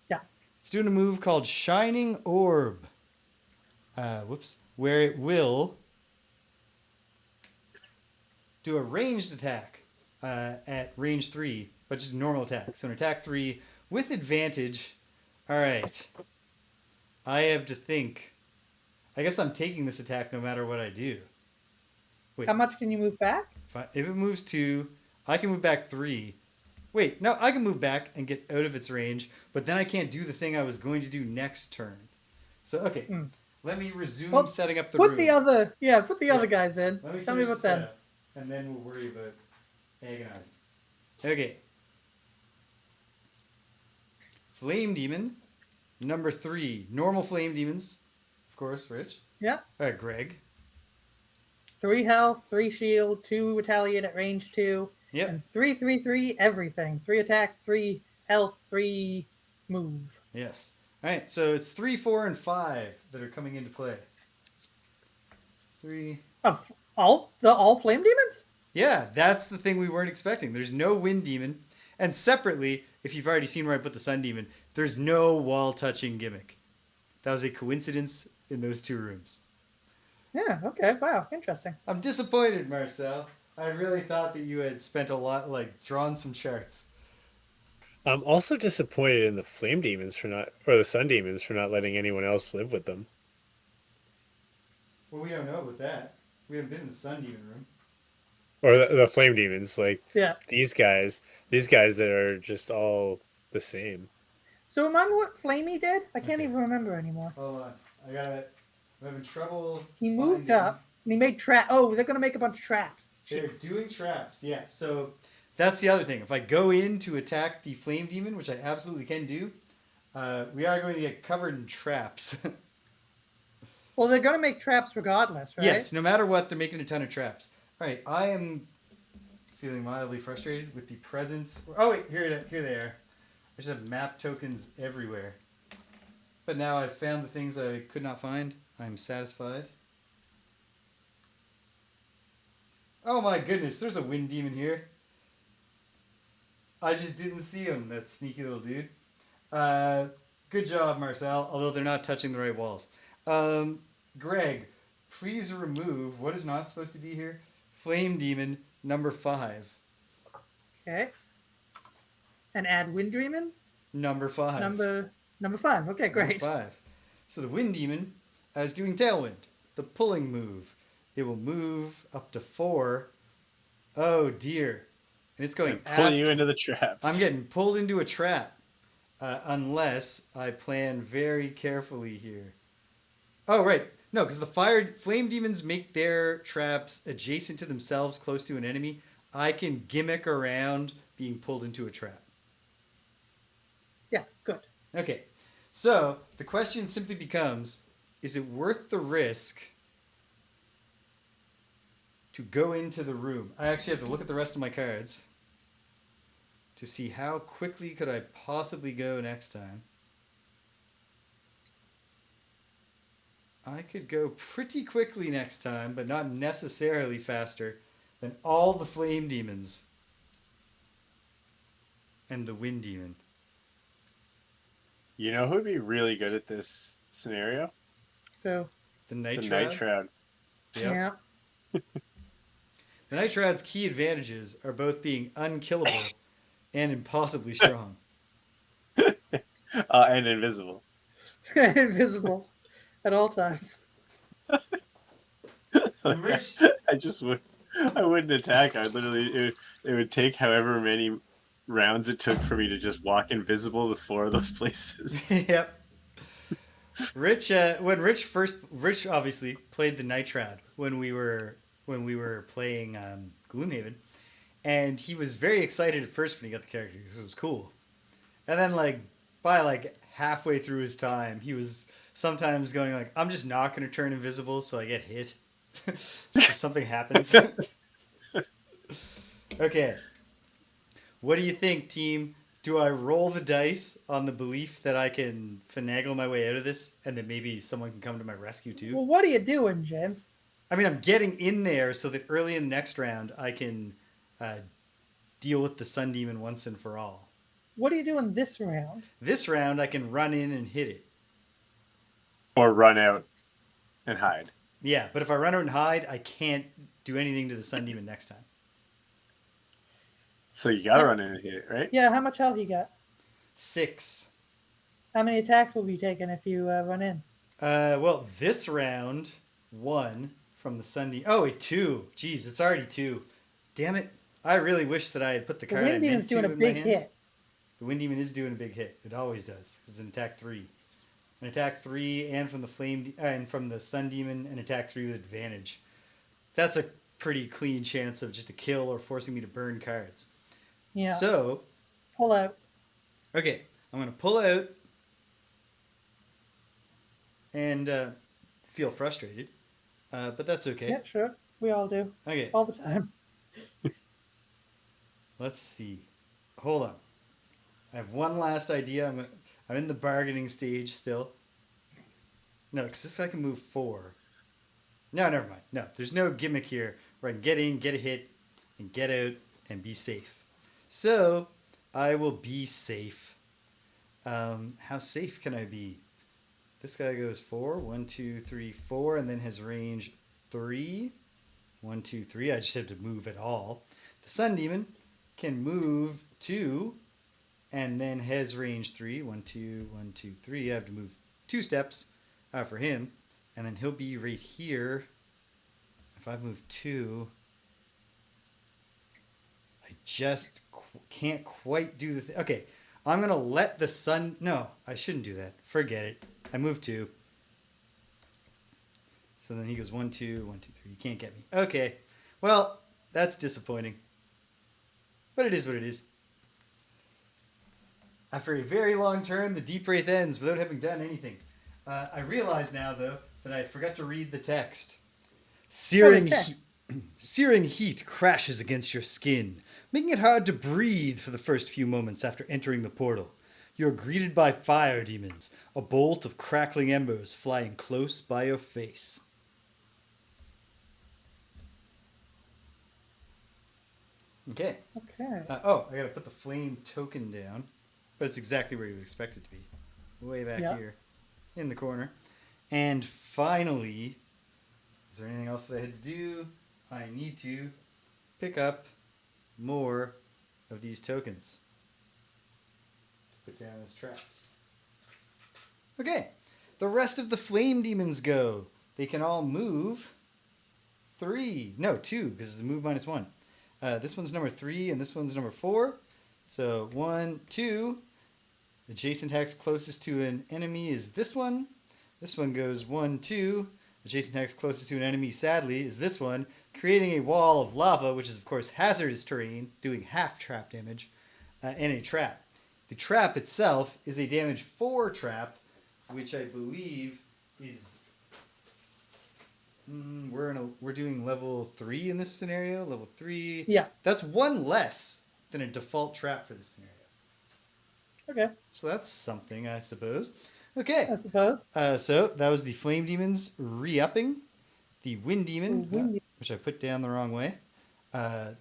[SPEAKER 3] Yeah.
[SPEAKER 1] It's doing a move called Shining Orb. Where it will do a ranged attack at range 3, but just a normal attack. So an attack 3 with advantage. All right. I have to think. I guess I'm taking this attack no matter what I do. Wait.
[SPEAKER 3] How much can you move back?
[SPEAKER 1] If it moves 2, I can move back 3. Wait, no, I can move back and get out of its range, but then I can't do the thing I was going to do next turn. So, okay. Let me resume setting up the room.
[SPEAKER 3] Put the other guys in. Tell me about them.
[SPEAKER 1] And then we'll worry about agonizing. Okay. Flame Demon, number 3. Normal Flame Demons, of course, Rich.
[SPEAKER 3] Yeah.
[SPEAKER 1] All right, Greg.
[SPEAKER 3] 3 health, 3 shield, 2 retaliate at range 2.
[SPEAKER 1] Yep.
[SPEAKER 3] And 3 everything. 3 attack, 3 health, 3 move.
[SPEAKER 1] Yes. All right, so it's 3, 4, and 5 that are coming into play. 3.
[SPEAKER 3] Of all flame demons?
[SPEAKER 1] Yeah, that's the thing we weren't expecting. There's no wind demon. And separately, if you've already seen where I put the sun demon, there's no wall touching gimmick. That was a coincidence in those two rooms.
[SPEAKER 3] Yeah. Okay. Wow. Interesting.
[SPEAKER 1] I'm disappointed, Marcel. I really thought that you had spent a lot, like, drawn some charts.
[SPEAKER 2] I'm also disappointed in the flame demons for not, or the sun demons for not letting anyone else live with them.
[SPEAKER 1] Well, we don't know about that. We haven't been in the sun demon room.
[SPEAKER 2] Or the flame demons, like
[SPEAKER 3] Yeah.
[SPEAKER 2] these guys that are just all the same.
[SPEAKER 3] So remember what Flamey did? I can't
[SPEAKER 1] Okay.
[SPEAKER 3] even remember anymore.
[SPEAKER 1] Hold on. I got it. I'm having trouble.
[SPEAKER 3] He moved
[SPEAKER 1] finding-
[SPEAKER 3] up and he made trap. Oh, they're gonna make a bunch of traps.
[SPEAKER 1] They're doing traps, yeah. So that's the other thing. If I go in to attack the flame demon, which I absolutely can do, we are going to get covered in traps.
[SPEAKER 3] Well, they're gonna make traps regardless, right?
[SPEAKER 1] Yes, no matter what, they're making a ton of traps. All right, I am feeling mildly frustrated with the presence. Oh wait, here they are. I should have map tokens everywhere. But now I've found the things I could not find. I'm satisfied. Oh my goodness, there's a wind demon here. I just didn't see him, that sneaky little dude. Good job, Marcel, although they're not touching the right walls. Greg, please remove what is not supposed to be here. Flame demon number 5.
[SPEAKER 3] Okay. And add Wind Demon.
[SPEAKER 1] Number 5.
[SPEAKER 3] Number 5. Okay, great.
[SPEAKER 1] Number 5. So the wind demon is doing tailwind, the pulling move. It will move up to 4. Oh dear. And it's going
[SPEAKER 2] Pulling you into the traps.
[SPEAKER 1] I'm getting pulled into a trap. Unless I plan very carefully here. Oh, right. No, because the flame demons make their traps adjacent to themselves, close to an enemy. I can gimmick around being pulled into a trap.
[SPEAKER 3] Yeah, good.
[SPEAKER 1] Okay. So the question simply becomes, is it worth the risk to go into the room? I actually have to look at the rest of my cards to see how quickly could I possibly go next time. I could go pretty quickly next time, but not necessarily faster than all the flame demons and the wind demon.
[SPEAKER 2] You know who would be really good at this scenario?
[SPEAKER 3] So,
[SPEAKER 1] The night
[SPEAKER 2] The
[SPEAKER 1] shroud.
[SPEAKER 2] Night Shroud.
[SPEAKER 3] yeah.
[SPEAKER 1] The night shroud's key advantages are both being unkillable and impossibly strong.
[SPEAKER 2] And invisible.
[SPEAKER 3] Invisible at all times.
[SPEAKER 1] And Rich,
[SPEAKER 2] I wouldn't attack. I literally, it would take however many rounds it took for me to just walk invisible to 4 of those places.
[SPEAKER 1] yep. Rich, when Rich obviously played the night shroud when we were playing Gloomhaven, and he was very excited at first when he got the character because it was cool, and then by halfway through his time, he was sometimes going like, "I'm just not going to turn invisible, so I get hit." So something happens. Okay. What do you think, team? Do I roll the dice on the belief that I can finagle my way out of this and that maybe someone can come to my rescue too?
[SPEAKER 3] Well, what are you doing, James?
[SPEAKER 1] I mean, I'm getting in there so that early in the next round I can deal with the Sun Demon once and for all.
[SPEAKER 3] What are you doing this round?
[SPEAKER 1] This round I can run in and hit it.
[SPEAKER 2] Or run out and hide.
[SPEAKER 1] Yeah, but if I run out and hide, I can't do anything to the Sun Demon next time.
[SPEAKER 2] So you gotta run in and hit it, right?
[SPEAKER 3] Yeah, how much health you got?
[SPEAKER 1] 6.
[SPEAKER 3] How many attacks will be taken if you run in?
[SPEAKER 1] Well, this round, 1 from the Sun Demon. Oh, wait, 2. Jeez, it's already 2. Damn it. I really wish that I had put the
[SPEAKER 3] The
[SPEAKER 1] card I
[SPEAKER 3] Wind
[SPEAKER 1] meant
[SPEAKER 3] Demon's
[SPEAKER 1] to
[SPEAKER 3] doing a
[SPEAKER 1] in my
[SPEAKER 3] big
[SPEAKER 1] hand.
[SPEAKER 3] hit.
[SPEAKER 1] The Wind Demon is doing a big hit. It always does. It's an attack 3. An attack 3 and from the and from the Sun Demon, an attack 3 with advantage. That's a pretty clean chance of just a kill or forcing me to burn cards.
[SPEAKER 3] Yeah.
[SPEAKER 1] So,
[SPEAKER 3] Pull out.
[SPEAKER 1] okay, I'm going to pull out and feel frustrated, but that's okay.
[SPEAKER 3] Yeah, sure. We all do.
[SPEAKER 1] Okay,
[SPEAKER 3] All the time.
[SPEAKER 1] let's see. Hold on. I have one last idea. I'm in the bargaining stage still. No, because this guy can move 4. No, never mind. No, there's no gimmick here where I can get in, get a hit, and get out and be safe. So I will be safe. How safe can I be? This guy goes 4, 1, 2, 3, 4, and then his range 3. 1, 2, 3. I just have to move at all. The Sun Demon can move 2, and then has range 3. 1, 2, 1, 2, 3. I have to move 2 steps for him, and then he'll be right here. If I move 2, I just can't quite do the thing. Okay, I'm going to let the sun... No, I shouldn't do that. Forget it. I moved 2. So then he goes 1, 2, 1, 2, 3. You can't get me. Okay. Well, that's disappointing. But it is what it is. After a very long turn, the Deep Wraith ends without having done anything. I realize now, though, that I forgot to read the text. Searing heat crashes against your skin, making it hard to breathe for the first few moments after entering the portal. You are greeted by fire demons, a bolt of crackling embers flying close by your face. Okay.
[SPEAKER 3] Okay.
[SPEAKER 1] I gotta put the flame token down, but it's exactly where you would expect it to be. Way back here in the corner. And finally, is there anything else that I had to do? I need to pick up more of these tokens to put down as traps. Okay, the rest of the flame demons go. They can all move 2, because it's a move -1. This one's number 3 and this one's number 4. So 1, 2. Adjacent hex closest to an enemy is this one. This one goes 1, 2. Adjacent hex closest to an enemy, sadly, is this one, creating a wall of lava, which is, of course, hazardous terrain, doing half trap damage, and a trap. The trap itself is a damage 4 trap, which I believe is... we're doing level 3 in this scenario. Level 3.
[SPEAKER 3] Yeah.
[SPEAKER 1] That's 1 less than a default trap for this scenario.
[SPEAKER 3] Okay.
[SPEAKER 1] So that's something, I suppose. Okay.
[SPEAKER 3] I suppose.
[SPEAKER 1] So that was the Flame Demons re-upping. The Wind Demon,
[SPEAKER 3] Wind
[SPEAKER 1] which I put down the wrong way. The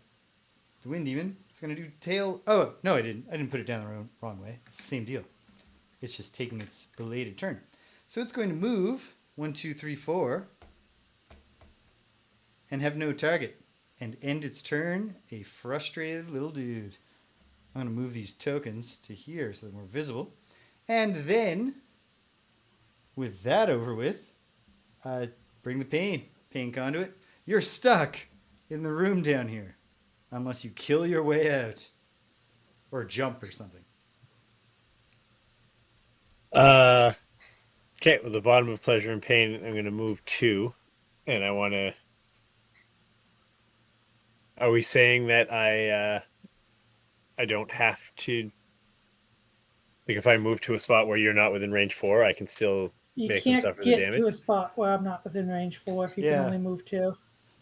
[SPEAKER 1] Wind Demon is going to do tail... Oh, no, I didn't. I didn't put it down the wrong way. It's the same deal. It's just taking its belated turn. So it's going to move 1, 2, 3, 4 and have no target. And end its turn a frustrated little dude. I'm going to move these tokens to here so they're more visible. And then, with that over with, bring the pain. Pain conduit. You're stuck in the room down here. Unless you kill your way out. Or jump or something.
[SPEAKER 2] Okay, with the bottom of pleasure and pain, I'm going to move 2. And I want to... Are we saying that I don't have to... Like, if I move to a spot where you're not within range 4, I can still make them suffer the
[SPEAKER 3] You can't
[SPEAKER 2] damage?
[SPEAKER 3] get to a spot where I'm not within range 4 if you can only move 2.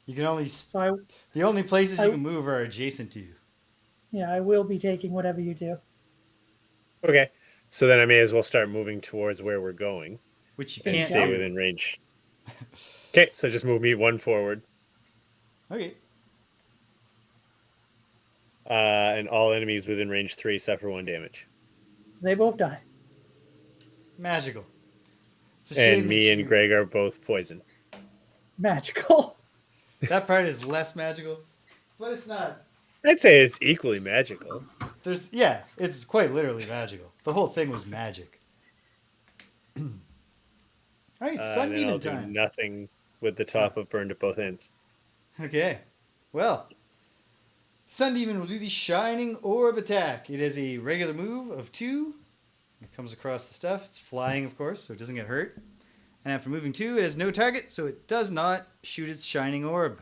[SPEAKER 1] You can only...
[SPEAKER 3] So
[SPEAKER 1] the only places you can move are adjacent to you.
[SPEAKER 3] Yeah, I will be taking whatever you do.
[SPEAKER 2] Okay. So then I may as well start moving towards where we're going.
[SPEAKER 1] Which you
[SPEAKER 2] and
[SPEAKER 1] can't
[SPEAKER 2] stay
[SPEAKER 1] do.
[SPEAKER 2] within range. Okay, so just move me 1 forward.
[SPEAKER 1] Okay.
[SPEAKER 2] And all enemies within range 3 suffer 1 damage.
[SPEAKER 3] They both die.
[SPEAKER 1] Magical. It's a shame
[SPEAKER 2] And me and Greg are both poisoned.
[SPEAKER 3] Magical.
[SPEAKER 1] That part is less magical, but it's not.
[SPEAKER 2] I'd say it's equally magical.
[SPEAKER 1] It's quite literally magical. The whole thing was magic. All right, Sun
[SPEAKER 2] and
[SPEAKER 1] Demon
[SPEAKER 2] I'll
[SPEAKER 1] time.
[SPEAKER 2] do nothing with the top of burned at both ends.
[SPEAKER 1] Okay. Well, Sun Demon will do the Shining Orb attack. It is a regular move of 2. It comes across the stuff. It's flying, of course, so it doesn't get hurt. And after moving 2, it has no target, so it does not shoot its Shining Orb.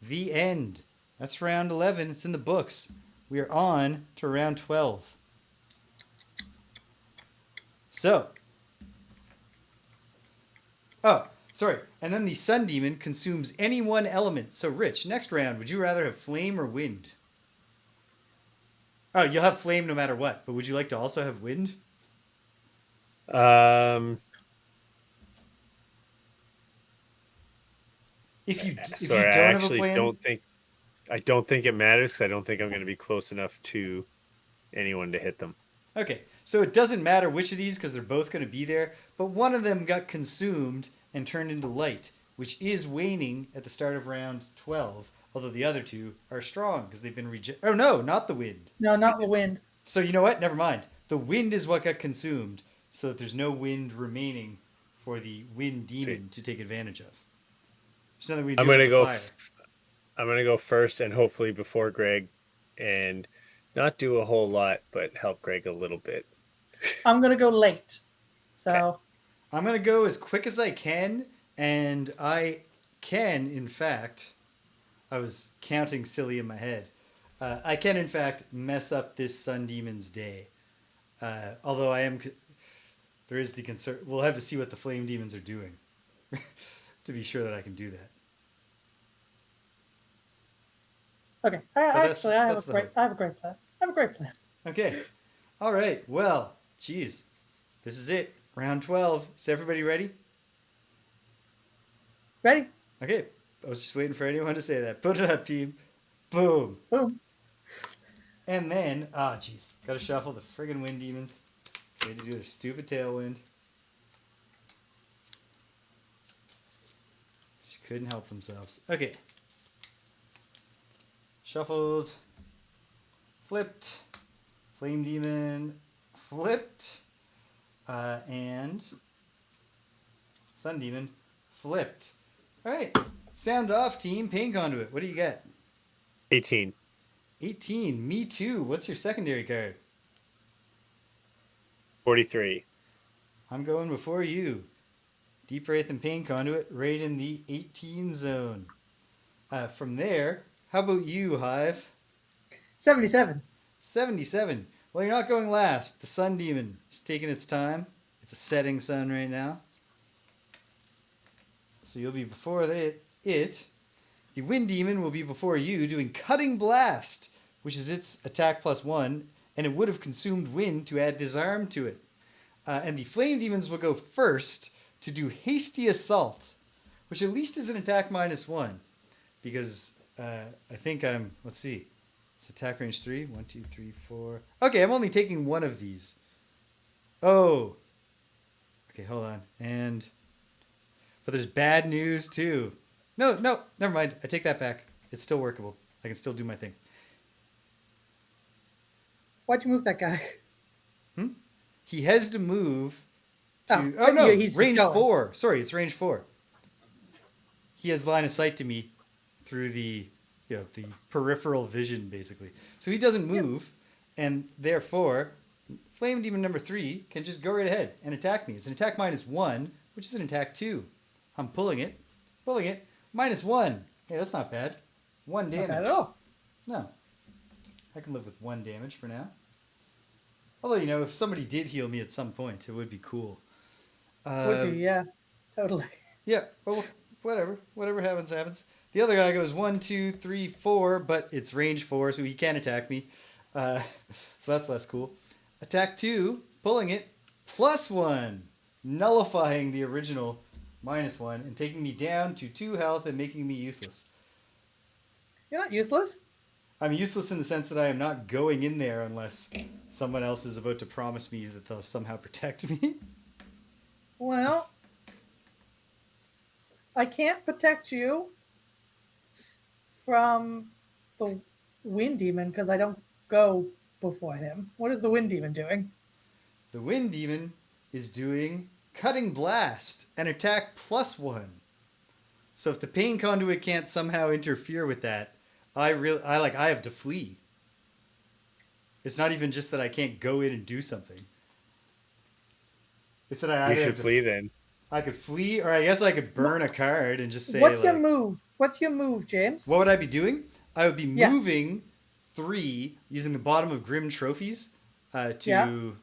[SPEAKER 1] The end. That's round 11. It's in the books. We are on to round 12. So. Oh, sorry. And then the Sun Demon consumes any one element. So, Rich, next round, would you rather have flame or wind? Oh, you'll have flame no matter what, but would you like to also have wind? If you
[SPEAKER 2] Sorry, I
[SPEAKER 1] don't have a
[SPEAKER 2] actually
[SPEAKER 1] plan,
[SPEAKER 2] don't think it matters because I don't think I'm going to be close enough to anyone to hit them.
[SPEAKER 1] okay. So it doesn't matter which of these because they're both going to be there. But one of them got consumed and turned into light, which is waning at the start of round 12. Although the other two are strong because they've been rejected. Oh no, not the wind.
[SPEAKER 3] No, not the wind.
[SPEAKER 1] So you know what? Never mind. The wind is what got consumed, so that there's no wind remaining for the wind demon
[SPEAKER 2] Sweet.
[SPEAKER 1] to take advantage of. There's nothing we can
[SPEAKER 2] I'm
[SPEAKER 1] do
[SPEAKER 2] going
[SPEAKER 1] with
[SPEAKER 2] to
[SPEAKER 1] the
[SPEAKER 2] go.
[SPEAKER 1] fire.
[SPEAKER 2] I'm going to go first and hopefully before Greg, and not do a whole lot, but help Greg a little bit.
[SPEAKER 3] I'm gonna go late. So
[SPEAKER 2] Okay.
[SPEAKER 1] I'm gonna go as quick as I can, and I can, in fact, I was counting silly in my head. I can, in fact, mess up this sun demon's day. Although I am, there is the concern. We'll have to see what the flame demons are doing to be sure that I can do that.
[SPEAKER 3] okay.
[SPEAKER 1] that's
[SPEAKER 3] I have
[SPEAKER 1] the
[SPEAKER 3] a great
[SPEAKER 1] hope.
[SPEAKER 3] I have a great plan. I have a great plan.
[SPEAKER 1] Okay. All right. Well, geez, this is it. Round 12. Is everybody ready?
[SPEAKER 3] Ready?
[SPEAKER 1] Okay. I was just waiting for anyone to say that. Put it up, team. Boom.
[SPEAKER 3] Boom.
[SPEAKER 1] And then, jeez, gotta shuffle the friggin' wind demons. They had to do their stupid tailwind. Just couldn't help themselves. Okay. Shuffled. Flipped. Flame demon. Flipped. And sun demon. Flipped. All right. Sound off, team. Pain conduit. What do you get?
[SPEAKER 2] 18.
[SPEAKER 1] 18. Me too. What's your secondary card?
[SPEAKER 2] 43.
[SPEAKER 1] I'm going before you. Deep Wraith and Pain Conduit right in the 18 zone. From there, how about you, Hive?
[SPEAKER 3] 77.
[SPEAKER 1] 77. Well, you're not going last. The Sun Demon is taking its time. It's a setting sun right now. So you'll be before it. The Wind Demon will be before you doing Cutting Blast, which is its attack +1, and it would have consumed wind to add Disarm to it. And the Flame Demons will go first to do Hasty Assault, which at least is an attack -1. Because I think I'm, let's see, it's attack range 3. 1, 2, 3, 4. Okay, I'm only taking one of these. Oh. Okay, hold on. But there's bad news too. No, never mind. I take that back. It's still workable. I can still do my thing.
[SPEAKER 3] Why'd you move that guy?
[SPEAKER 1] He has to move to.
[SPEAKER 3] Oh,
[SPEAKER 1] No,
[SPEAKER 3] he's just
[SPEAKER 1] range
[SPEAKER 3] going.
[SPEAKER 1] 4. Sorry, it's range 4. He has line of sight to me through the peripheral vision, basically. So he doesn't move, and therefore, Flame Demon number 3 can just go right ahead and attack me. It's an attack -1, which is an attack 2. I'm pulling it, -1. Hey, that's not bad. 1 damage.
[SPEAKER 3] Not bad at all.
[SPEAKER 1] No, I can live with 1 damage for now. Although, if somebody did heal me at some point, it would be cool.
[SPEAKER 3] Would be, yeah. Totally.
[SPEAKER 1] Yeah, well, whatever. Whatever happens, happens. The other guy goes 1, 2, 3, 4, but it's range 4, so he can't attack me. So that's less cool. Attack 2, pulling it, +1, nullifying the original -1 and taking me down to 2 health and making me useless.
[SPEAKER 3] You're not useless.
[SPEAKER 1] I'm useless in the sense that I am not going in there unless someone else is about to promise me that they'll somehow protect me.
[SPEAKER 3] Well, I can't protect you from the Wind Demon because I don't go before him. What is the Wind Demon doing?
[SPEAKER 1] The Wind Demon is doing Cutting Blast, an attack +1. So if the Pain Conduit can't somehow interfere with that, I have to flee. It's not even just that I can't go in and do something. It's that I
[SPEAKER 2] You
[SPEAKER 1] either
[SPEAKER 2] should
[SPEAKER 1] have to-
[SPEAKER 2] flee then.
[SPEAKER 1] I could flee, or I guess I could burn a card and just say,
[SPEAKER 3] What's your
[SPEAKER 1] like,
[SPEAKER 3] move? What's your move, James?
[SPEAKER 1] what would I be doing? I would be
[SPEAKER 3] Yeah.
[SPEAKER 1] moving 3 using the bottom of Grim Trophies to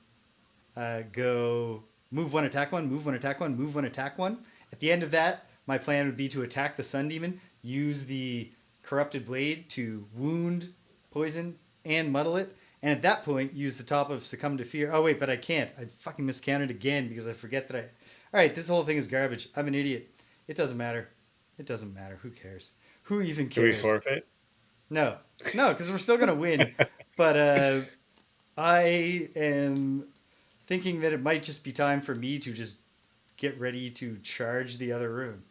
[SPEAKER 1] go move 1, attack 1, move 1, attack 1, move 1, attack 1. At the end of that, my plan would be to attack the Sun Demon, use the Corrupted Blade to wound, poison, and muddle it. And at that point, use the top of Succumb to Fear. Oh, wait, but I can't. I fucking miscounted again because I forget that Alright, this whole thing is garbage. I'm an idiot. It doesn't matter. It doesn't matter. Who cares? Who even
[SPEAKER 2] Do we
[SPEAKER 1] cares?
[SPEAKER 2] forfeit?
[SPEAKER 1] No, because we're still gonna win. But I am thinking that it might just be time for me to just get ready to charge the other room.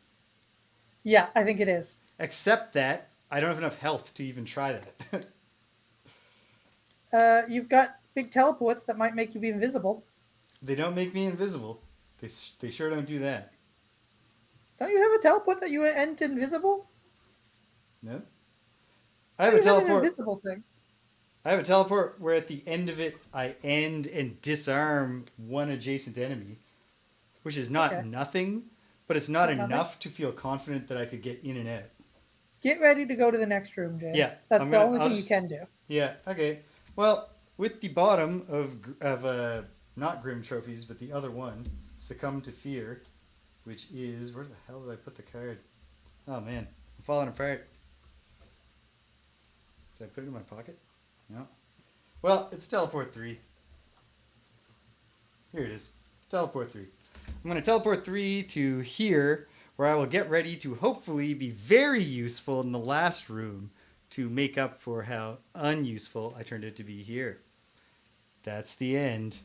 [SPEAKER 3] Yeah, I think it is.
[SPEAKER 1] Except that I don't have enough health to even try that.
[SPEAKER 3] You've got big teleports that might make you be invisible.
[SPEAKER 1] They don't make me invisible. They sure don't do that.
[SPEAKER 3] Don't you have a teleport that you end invisible?
[SPEAKER 1] No. I have
[SPEAKER 3] Oh,
[SPEAKER 1] a
[SPEAKER 3] you have an
[SPEAKER 1] teleport.
[SPEAKER 3] invisible thing.
[SPEAKER 1] I have a teleport where at the end of it I end and disarm one adjacent enemy, which is not
[SPEAKER 3] Okay.
[SPEAKER 1] nothing, but it's not
[SPEAKER 3] Not nothing.
[SPEAKER 1] enough to feel confident that I could get in and out.
[SPEAKER 3] Get ready to go to the next room, James.
[SPEAKER 1] Yeah,
[SPEAKER 3] That's the only
[SPEAKER 1] I'll
[SPEAKER 3] thing you can do.
[SPEAKER 1] Yeah. Okay. Well, with the bottom of not Grim trophies, but the other one, succumb to fear, which is where the hell did I put the card? Oh man, I'm falling apart. Did I put it in my pocket? No. Well, it's teleport 3. Here it is. Teleport 3. I'm going to teleport 3 to here, where I will get ready to hopefully be very useful in the last room to make up for how unuseful I turned it to be here. That's the end.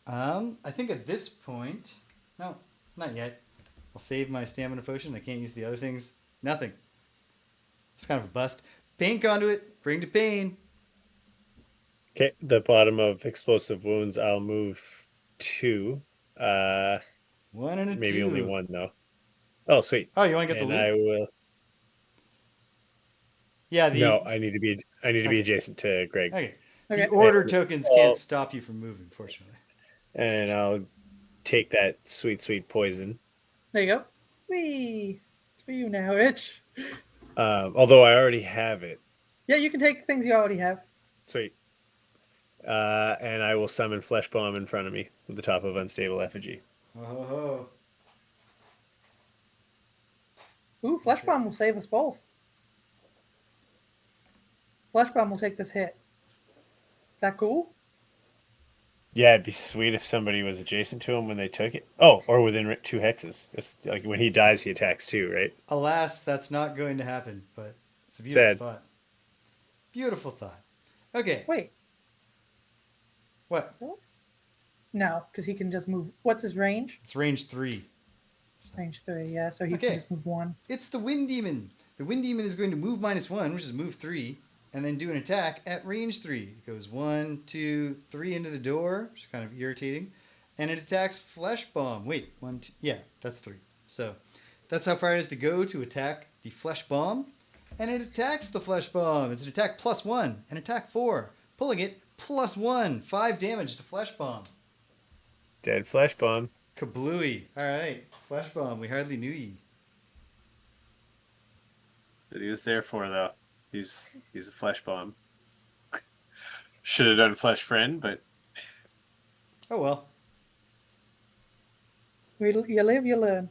[SPEAKER 1] I think at this point... No, not yet. I'll save my stamina potion. I can't use the other things. Nothing. It's kind of a bust. Pain conduit. Bring to pain.
[SPEAKER 2] Okay, the bottom of explosive wounds, I'll move 2.
[SPEAKER 1] 1 and a
[SPEAKER 2] Maybe
[SPEAKER 1] 2.
[SPEAKER 2] only 1 though. Oh, sweet.
[SPEAKER 1] Oh, you want to get
[SPEAKER 2] And
[SPEAKER 1] the loot?
[SPEAKER 2] I will.
[SPEAKER 1] Yeah,
[SPEAKER 2] No, I need to be
[SPEAKER 1] Okay.
[SPEAKER 2] adjacent to Greg.
[SPEAKER 1] Okay.
[SPEAKER 3] Okay.
[SPEAKER 1] The order
[SPEAKER 2] And
[SPEAKER 1] tokens
[SPEAKER 2] I'll-
[SPEAKER 1] can't stop you from moving, fortunately.
[SPEAKER 2] And I'll take that sweet poison.
[SPEAKER 3] There you go. Whee! It's for you now, Itch.
[SPEAKER 2] Although I already have it.
[SPEAKER 3] Yeah, you can take things you already have.
[SPEAKER 2] Sweet. And I will summon Flesh Bomb in front of me with the top of Unstable Effigy.
[SPEAKER 1] Oh.
[SPEAKER 3] Ooh, Flesh Bomb will save us both. Flesh Bomb will take this hit. Is that cool?
[SPEAKER 2] Yeah, it'd be sweet if somebody was adjacent to him when they took it. Oh, or within 2 hexes. It's like when he dies, he attacks 2, right?
[SPEAKER 1] Alas, that's not going to happen, but it's a beautiful
[SPEAKER 2] Sad.
[SPEAKER 1] thought. Beautiful thought. Okay.
[SPEAKER 3] Wait.
[SPEAKER 1] What?
[SPEAKER 3] No, because he can just move. What's his range?
[SPEAKER 1] It's range 3.
[SPEAKER 3] Range 3, yeah, so he
[SPEAKER 1] Okay.
[SPEAKER 3] can just move 1.
[SPEAKER 1] It's the Wind Demon. The Wind Demon is going to move -1, which is move 3, and then do an attack at range 3. It goes 1, 2, 3 into the door, which is kind of irritating. And it attacks Flesh Bomb. Wait, 1, 2. Yeah, that's 3. So that's how far it is to go to attack the Flesh Bomb. And it attacks the Flesh Bomb. It's an attack +1, an attack 4. Pulling it +1, 5 damage to Flesh Bomb.
[SPEAKER 2] Dead Flesh Bomb.
[SPEAKER 1] Kablooey. All right, Flesh Bomb. We hardly knew ye.
[SPEAKER 2] That he was there for, though. He's a Flesh Bomb. Should have done Flesh Friend, but
[SPEAKER 1] Oh well.
[SPEAKER 3] You live, you learn.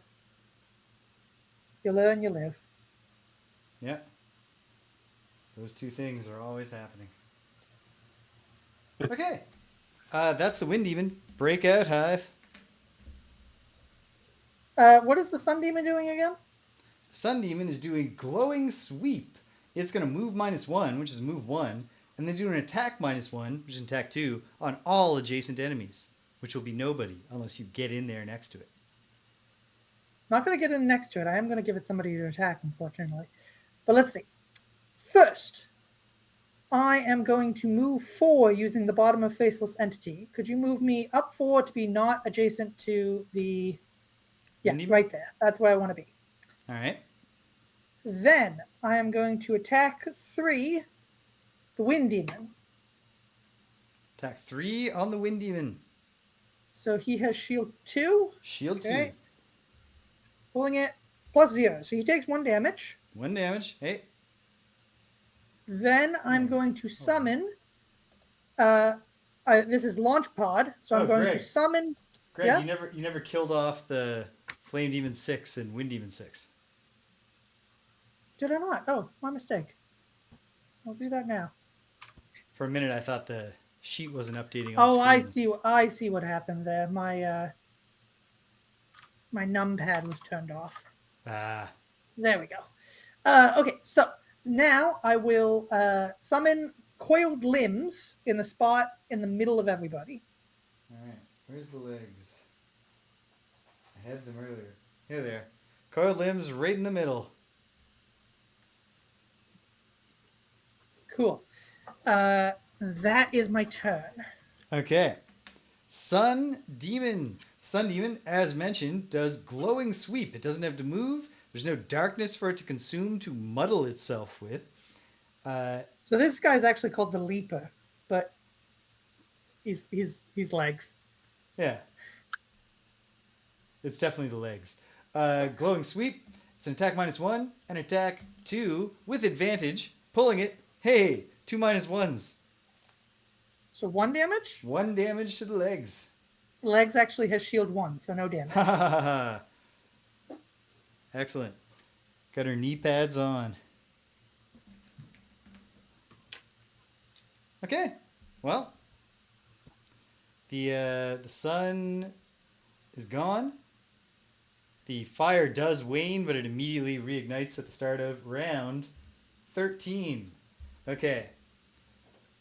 [SPEAKER 3] You learn, you live.
[SPEAKER 1] Yeah. Those two things are always happening. Okay. That's the Wind Demon. Breakout Hive.
[SPEAKER 3] What is the Sun Demon doing again?
[SPEAKER 1] Sun Demon is doing Glowing Sweep. It's going to move -1, which is move 1, and then do an attack -1, which is attack 2, on all adjacent enemies, which will be nobody unless you get in there next to it.
[SPEAKER 3] Not going to get in next to it. I am going to give it somebody to attack, unfortunately. But let's see. First, I am going to move 4 using the bottom of Faceless Entity. Could you move me up 4 to be not adjacent to the... Yeah,
[SPEAKER 1] Wind Demon?
[SPEAKER 3] right there. That's where I want to be.
[SPEAKER 1] All right.
[SPEAKER 3] Then I am going to attack 3, the Wind Demon.
[SPEAKER 1] Attack 3 on the Wind Demon.
[SPEAKER 3] So he has shield 2.
[SPEAKER 1] Shield
[SPEAKER 3] Okay.
[SPEAKER 1] 2.
[SPEAKER 3] Pulling it +0. So he takes 1 damage.
[SPEAKER 1] 1 damage. Hey.
[SPEAKER 3] Then I'm going to summon. This is Launch Pod, so I'm
[SPEAKER 1] Oh,
[SPEAKER 3] going
[SPEAKER 1] Greg.
[SPEAKER 3] to summon.
[SPEAKER 1] Greg,
[SPEAKER 3] Yeah?
[SPEAKER 1] you never killed off the Flame Demon 6 and Wind Demon 6.
[SPEAKER 3] Did I not? Oh, my mistake. I'll do that now.
[SPEAKER 1] For a minute, I thought the sheet wasn't updating on
[SPEAKER 3] Oh,
[SPEAKER 1] screen.
[SPEAKER 3] I see. I see what happened there. My numpad was turned off.
[SPEAKER 1] Ah.
[SPEAKER 3] There we go. Okay, so now I will summon coiled limbs in the spot in the middle of everybody.
[SPEAKER 1] All right. Where's the legs? I had them earlier. Here they are. Coiled limbs right in the middle.
[SPEAKER 3] Cool. That is my turn.
[SPEAKER 1] Okay. Sun Demon. Sun Demon, as mentioned, does glowing sweep. It doesn't have to move. There's no darkness for it to consume to muddle itself with.
[SPEAKER 3] So this guy's actually called the Leaper, but he's legs.
[SPEAKER 1] Yeah. It's definitely the legs. Glowing sweep. It's an attack -1, an attack 2 with advantage. Pulling it. Hey, 2 -1s.
[SPEAKER 3] So 1 damage.
[SPEAKER 1] 1 damage to the legs.
[SPEAKER 3] Legs actually has shield 1, so no damage.
[SPEAKER 1] Excellent. Got her knee pads on. Okay. Well, the sun is gone. The fire does wane, but it immediately reignites at the start of round 13. Okay.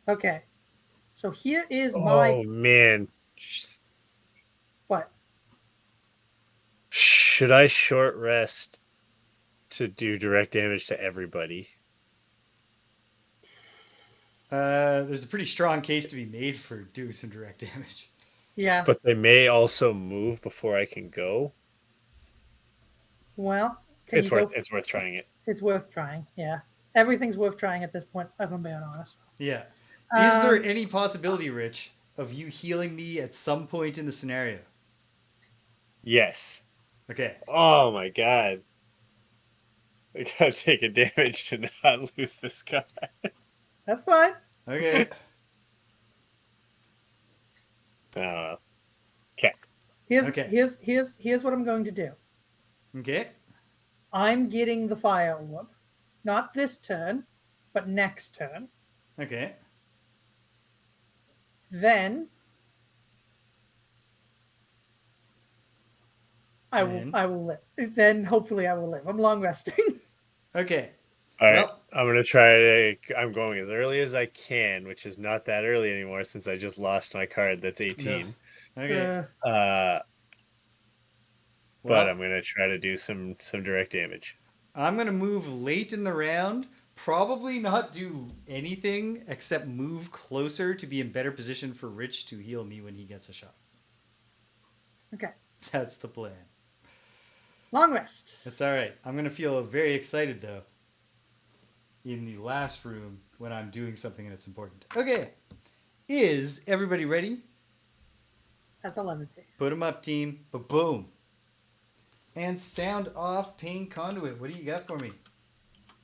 [SPEAKER 3] Okay. So here is my
[SPEAKER 2] Oh man,
[SPEAKER 3] what?
[SPEAKER 2] should I short rest to do direct damage to everybody?
[SPEAKER 1] There's a pretty strong case to be made for doing some direct damage.
[SPEAKER 3] Yeah.
[SPEAKER 2] But they may also move before I can go.
[SPEAKER 3] Well, can
[SPEAKER 2] It's
[SPEAKER 3] you
[SPEAKER 2] worth
[SPEAKER 3] go?
[SPEAKER 2] it's worth trying it.
[SPEAKER 3] It's worth trying. Yeah. Everything's worth trying at this point, if I'm being honest.
[SPEAKER 1] Yeah. Is there
[SPEAKER 3] Um,
[SPEAKER 1] any possibility, Rich, of you healing me at some point in the scenario?
[SPEAKER 2] Yes.
[SPEAKER 1] Okay.
[SPEAKER 2] Oh my god. I gotta take a damage to not lose this guy.
[SPEAKER 3] That's fine.
[SPEAKER 1] Okay.
[SPEAKER 2] Okay.
[SPEAKER 1] Okay.
[SPEAKER 3] Here's what I'm going to do.
[SPEAKER 1] Okay.
[SPEAKER 3] I'm getting the fire orb, not this turn, but next turn.
[SPEAKER 1] Okay.
[SPEAKER 3] Then I will live. Then hopefully I will live. I'm long resting.
[SPEAKER 1] Okay.
[SPEAKER 2] All right.
[SPEAKER 1] Well,
[SPEAKER 2] I'm gonna try to. I'm going as early as I can, which is not that early anymore since I just lost my card. That's 18.
[SPEAKER 1] okay.
[SPEAKER 2] But
[SPEAKER 1] Well,
[SPEAKER 2] I'm gonna try to do some direct damage.
[SPEAKER 1] I'm going to move late in the round. Probably not do anything except move closer to be in better position for Rich to heal me when he gets a shot.
[SPEAKER 3] Okay.
[SPEAKER 1] That's the plan.
[SPEAKER 3] Long rest.
[SPEAKER 1] That's all right. I'm going to feel very excited, though, in the last room when I'm doing something that's important. Okay. Is everybody ready?
[SPEAKER 3] That's 11 p.
[SPEAKER 1] Put them up, team. Ba-boom. And sound off, Pain Conduit. What do you got for me?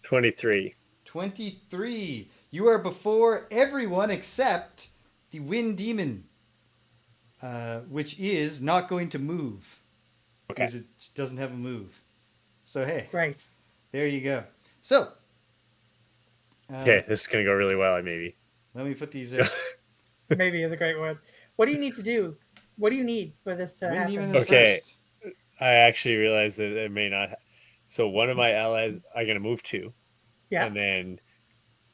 [SPEAKER 2] 23.
[SPEAKER 1] 23. You are before everyone except the Wind Demon, which is not going to move.
[SPEAKER 2] Okay.
[SPEAKER 1] Because it doesn't have a move. So, hey.
[SPEAKER 3] Right.
[SPEAKER 1] There you go. So.
[SPEAKER 2] Okay, this is going to go really well, maybe.
[SPEAKER 1] Let me put these out.
[SPEAKER 3] Maybe is a great word. What do you need to do? What do you need for this to
[SPEAKER 1] Wind
[SPEAKER 3] happen?
[SPEAKER 1] Demon is
[SPEAKER 2] Okay.
[SPEAKER 1] first.
[SPEAKER 2] I actually realized that it may not. So one of my allies, I'm going to move 2.
[SPEAKER 3] Yeah.
[SPEAKER 2] And then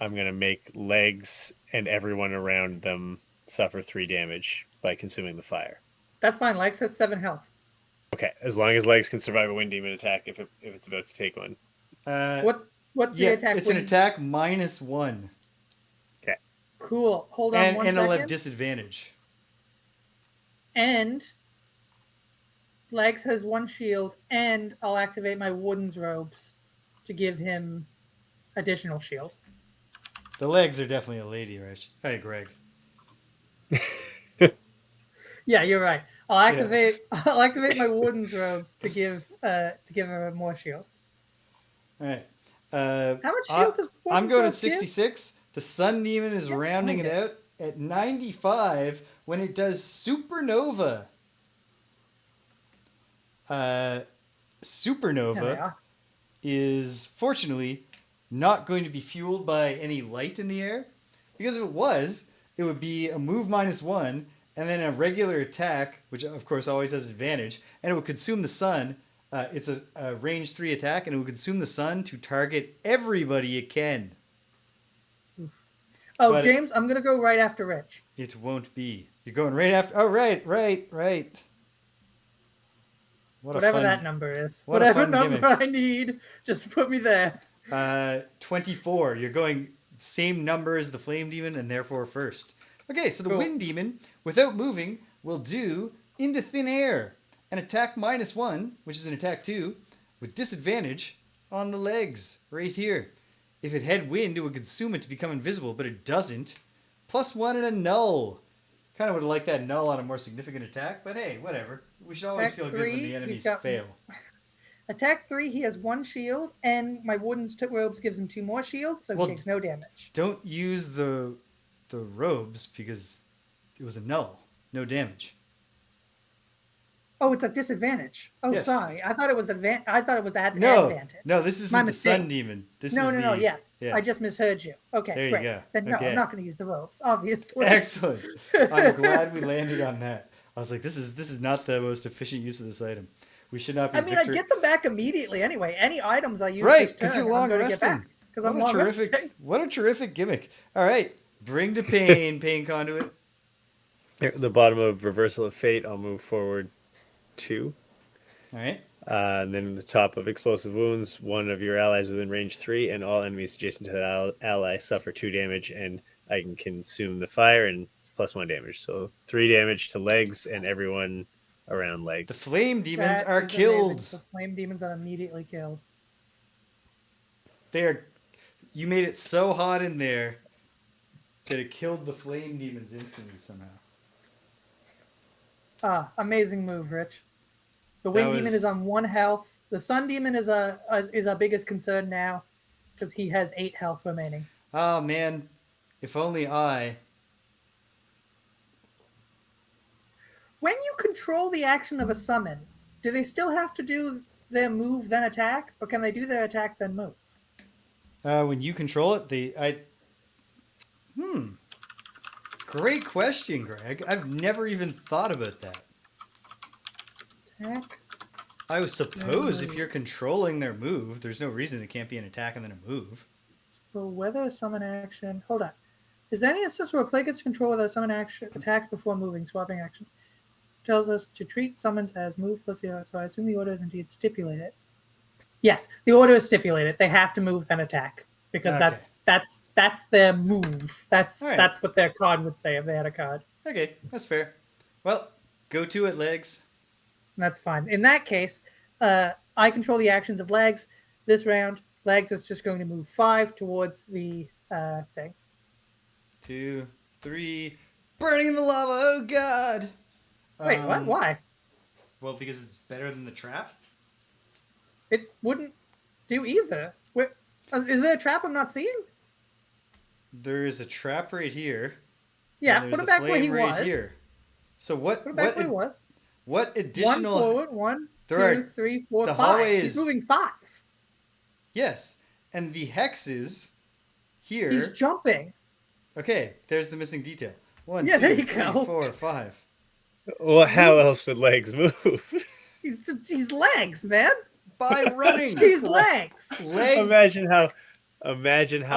[SPEAKER 2] I'm going to make legs and everyone around them suffer 3 damage by consuming the fire.
[SPEAKER 3] That's fine. Lex has 7 health.
[SPEAKER 2] Okay, as long as legs can survive a wind demon attack if it's about to take one.
[SPEAKER 3] What's the attack?
[SPEAKER 1] It's an attack -1.
[SPEAKER 2] Okay.
[SPEAKER 3] Cool. Hold on
[SPEAKER 1] And
[SPEAKER 3] 1
[SPEAKER 1] it'll have
[SPEAKER 3] second.
[SPEAKER 1] disadvantage.
[SPEAKER 3] And Legs has 1 shield, and I'll activate my Wooden's robes to give him additional shield.
[SPEAKER 1] The legs are definitely a lady, right? Hey, Greg.
[SPEAKER 3] Yeah, you're right. I'll activate my Wooden's robes to give her more shield.
[SPEAKER 1] All right.
[SPEAKER 3] How much shield does
[SPEAKER 1] I'm
[SPEAKER 3] Wooden's
[SPEAKER 1] going at
[SPEAKER 3] robes give?
[SPEAKER 1] 66. The Sun Demon is rounding it out at 95 when it does Supernova. Supernova is fortunately not going to be fueled by any light in the air, because if it was, it would be a move -1 and then a regular attack, which of course always has advantage, and it would consume the sun It's a range 3 attack, and it will consume the sun to target everybody it can.
[SPEAKER 3] Oh,
[SPEAKER 1] But
[SPEAKER 3] James, I'm gonna go right after Rich.
[SPEAKER 1] it won't be. You're going right after. Oh, right.
[SPEAKER 3] Whatever that number is.
[SPEAKER 1] What a
[SPEAKER 3] Whatever
[SPEAKER 1] fun
[SPEAKER 3] number
[SPEAKER 1] gimmick.
[SPEAKER 3] I need, just put me there.
[SPEAKER 1] 24. You're going same number as the flame demon, and therefore first. Okay, so the
[SPEAKER 3] Cool.
[SPEAKER 1] wind demon, without moving, will do into thin air an attack -1, which is an attack 2, with disadvantage on the legs right here. If it had wind, it would consume it to become invisible, but it doesn't. +1 and a null. Kind of would have liked that null on a more significant attack, but hey, whatever. We should always
[SPEAKER 3] Attack
[SPEAKER 1] feel good
[SPEAKER 3] 3,
[SPEAKER 1] when the enemies
[SPEAKER 3] he's got-
[SPEAKER 1] fail.
[SPEAKER 3] Attack 3, he has 1 shield, and my Warden's robes gives him 2 more shields, so
[SPEAKER 1] Well,
[SPEAKER 3] he takes no damage.
[SPEAKER 1] Don't use the robes because it was a null. No damage.
[SPEAKER 3] Oh, it's a disadvantage. Oh,
[SPEAKER 1] Yes.
[SPEAKER 3] sorry. I thought it was I thought it was at
[SPEAKER 1] No,
[SPEAKER 3] advantage.
[SPEAKER 1] no, this isn't
[SPEAKER 3] My
[SPEAKER 1] the
[SPEAKER 3] mistake.
[SPEAKER 1] sun demon. This
[SPEAKER 3] No,
[SPEAKER 1] is
[SPEAKER 3] yes.
[SPEAKER 1] Yeah.
[SPEAKER 3] I just misheard you. Okay,
[SPEAKER 1] There you
[SPEAKER 3] great.
[SPEAKER 1] go.
[SPEAKER 3] Then no,
[SPEAKER 1] Okay.
[SPEAKER 3] I'm not going to use the ropes, obviously.
[SPEAKER 1] Excellent. I'm glad we landed on that. I was like, this is not the most efficient use of this item. We should not be.
[SPEAKER 3] I mean, I get them back immediately anyway. Any items I use
[SPEAKER 1] right
[SPEAKER 3] this
[SPEAKER 1] because
[SPEAKER 3] turn,
[SPEAKER 1] you're long
[SPEAKER 3] I'm going to get
[SPEAKER 1] resting.
[SPEAKER 3] back. Because I'm long resting.
[SPEAKER 1] What a terrific gimmick. All right, bring to pain conduit.
[SPEAKER 2] Here at the bottom of Reversal of Fate, I'll move forward 2.
[SPEAKER 1] All right.
[SPEAKER 2] And then at the top of Explosive Wounds, one of your allies within range 3, and all enemies adjacent to that ally suffer 2 damage, and I can consume the fire, and it's +1 damage. So 3 damage to legs and everyone around legs.
[SPEAKER 1] The flame demons
[SPEAKER 3] That
[SPEAKER 1] are
[SPEAKER 3] is
[SPEAKER 1] killed.
[SPEAKER 3] amazing. The flame demons are immediately killed.
[SPEAKER 1] You made it so hot in there that it killed the flame demons instantly somehow.
[SPEAKER 3] Amazing move, Rich. The wind demon is on 1 health. The sun demon is our biggest concern now because he has 8 health remaining.
[SPEAKER 1] Oh man, if only I.
[SPEAKER 3] When you control the action of a summon, do they still have to do their move then attack, or can they do their attack then move?
[SPEAKER 1] When you control it, Great question, Greg. I've never even thought about that.
[SPEAKER 3] Attack.
[SPEAKER 1] I would suppose if you're controlling their move, there's no reason it can't be an attack and then a move.
[SPEAKER 3] Well, whether a summon action. Hold on. Is there any instance where a player gets control of their summon action attacks before moving, swapping action? Tells us to treat summons as move plus the so I assume the order is indeed stipulated. Yes, the order is stipulated. They have to move then attack because
[SPEAKER 1] Okay.
[SPEAKER 3] that's their move. That's
[SPEAKER 1] All right.
[SPEAKER 3] that's what their card would say if they had a card.
[SPEAKER 1] Okay, that's fair. Well, go to it, legs.
[SPEAKER 3] That's fine. In that case, I control the actions of legs. This round, legs is just going to move 5 towards the thing.
[SPEAKER 1] 2, 3, burning in the lava. Oh God!
[SPEAKER 3] Wait, what? Why?
[SPEAKER 1] Well, because it's better than the trap.
[SPEAKER 3] It wouldn't do either. Is there a trap I'm not seeing?
[SPEAKER 1] There is a trap right here.
[SPEAKER 3] Yeah,
[SPEAKER 1] and
[SPEAKER 3] put
[SPEAKER 1] there's
[SPEAKER 3] it
[SPEAKER 1] a
[SPEAKER 3] back where he
[SPEAKER 1] flame
[SPEAKER 3] was.
[SPEAKER 1] Here. So what?
[SPEAKER 3] Put it back where he was.
[SPEAKER 1] What
[SPEAKER 3] 1
[SPEAKER 1] additional?
[SPEAKER 3] forward, 1,
[SPEAKER 1] There
[SPEAKER 3] 2,
[SPEAKER 1] are-
[SPEAKER 3] 3, 4,
[SPEAKER 1] the
[SPEAKER 3] 5.
[SPEAKER 1] hallway
[SPEAKER 3] He's
[SPEAKER 1] is-
[SPEAKER 3] moving 5.
[SPEAKER 1] Yes, and the hexes here.
[SPEAKER 3] He's jumping.
[SPEAKER 1] Okay, there's the missing detail. 1,
[SPEAKER 3] Yeah,
[SPEAKER 1] 2,
[SPEAKER 3] there you
[SPEAKER 1] 3,
[SPEAKER 3] go.
[SPEAKER 1] 4, 5.
[SPEAKER 2] Well, how else would legs move?
[SPEAKER 3] He's legs, man.
[SPEAKER 1] By running.
[SPEAKER 3] He's legs.
[SPEAKER 1] Leg.
[SPEAKER 2] Imagine how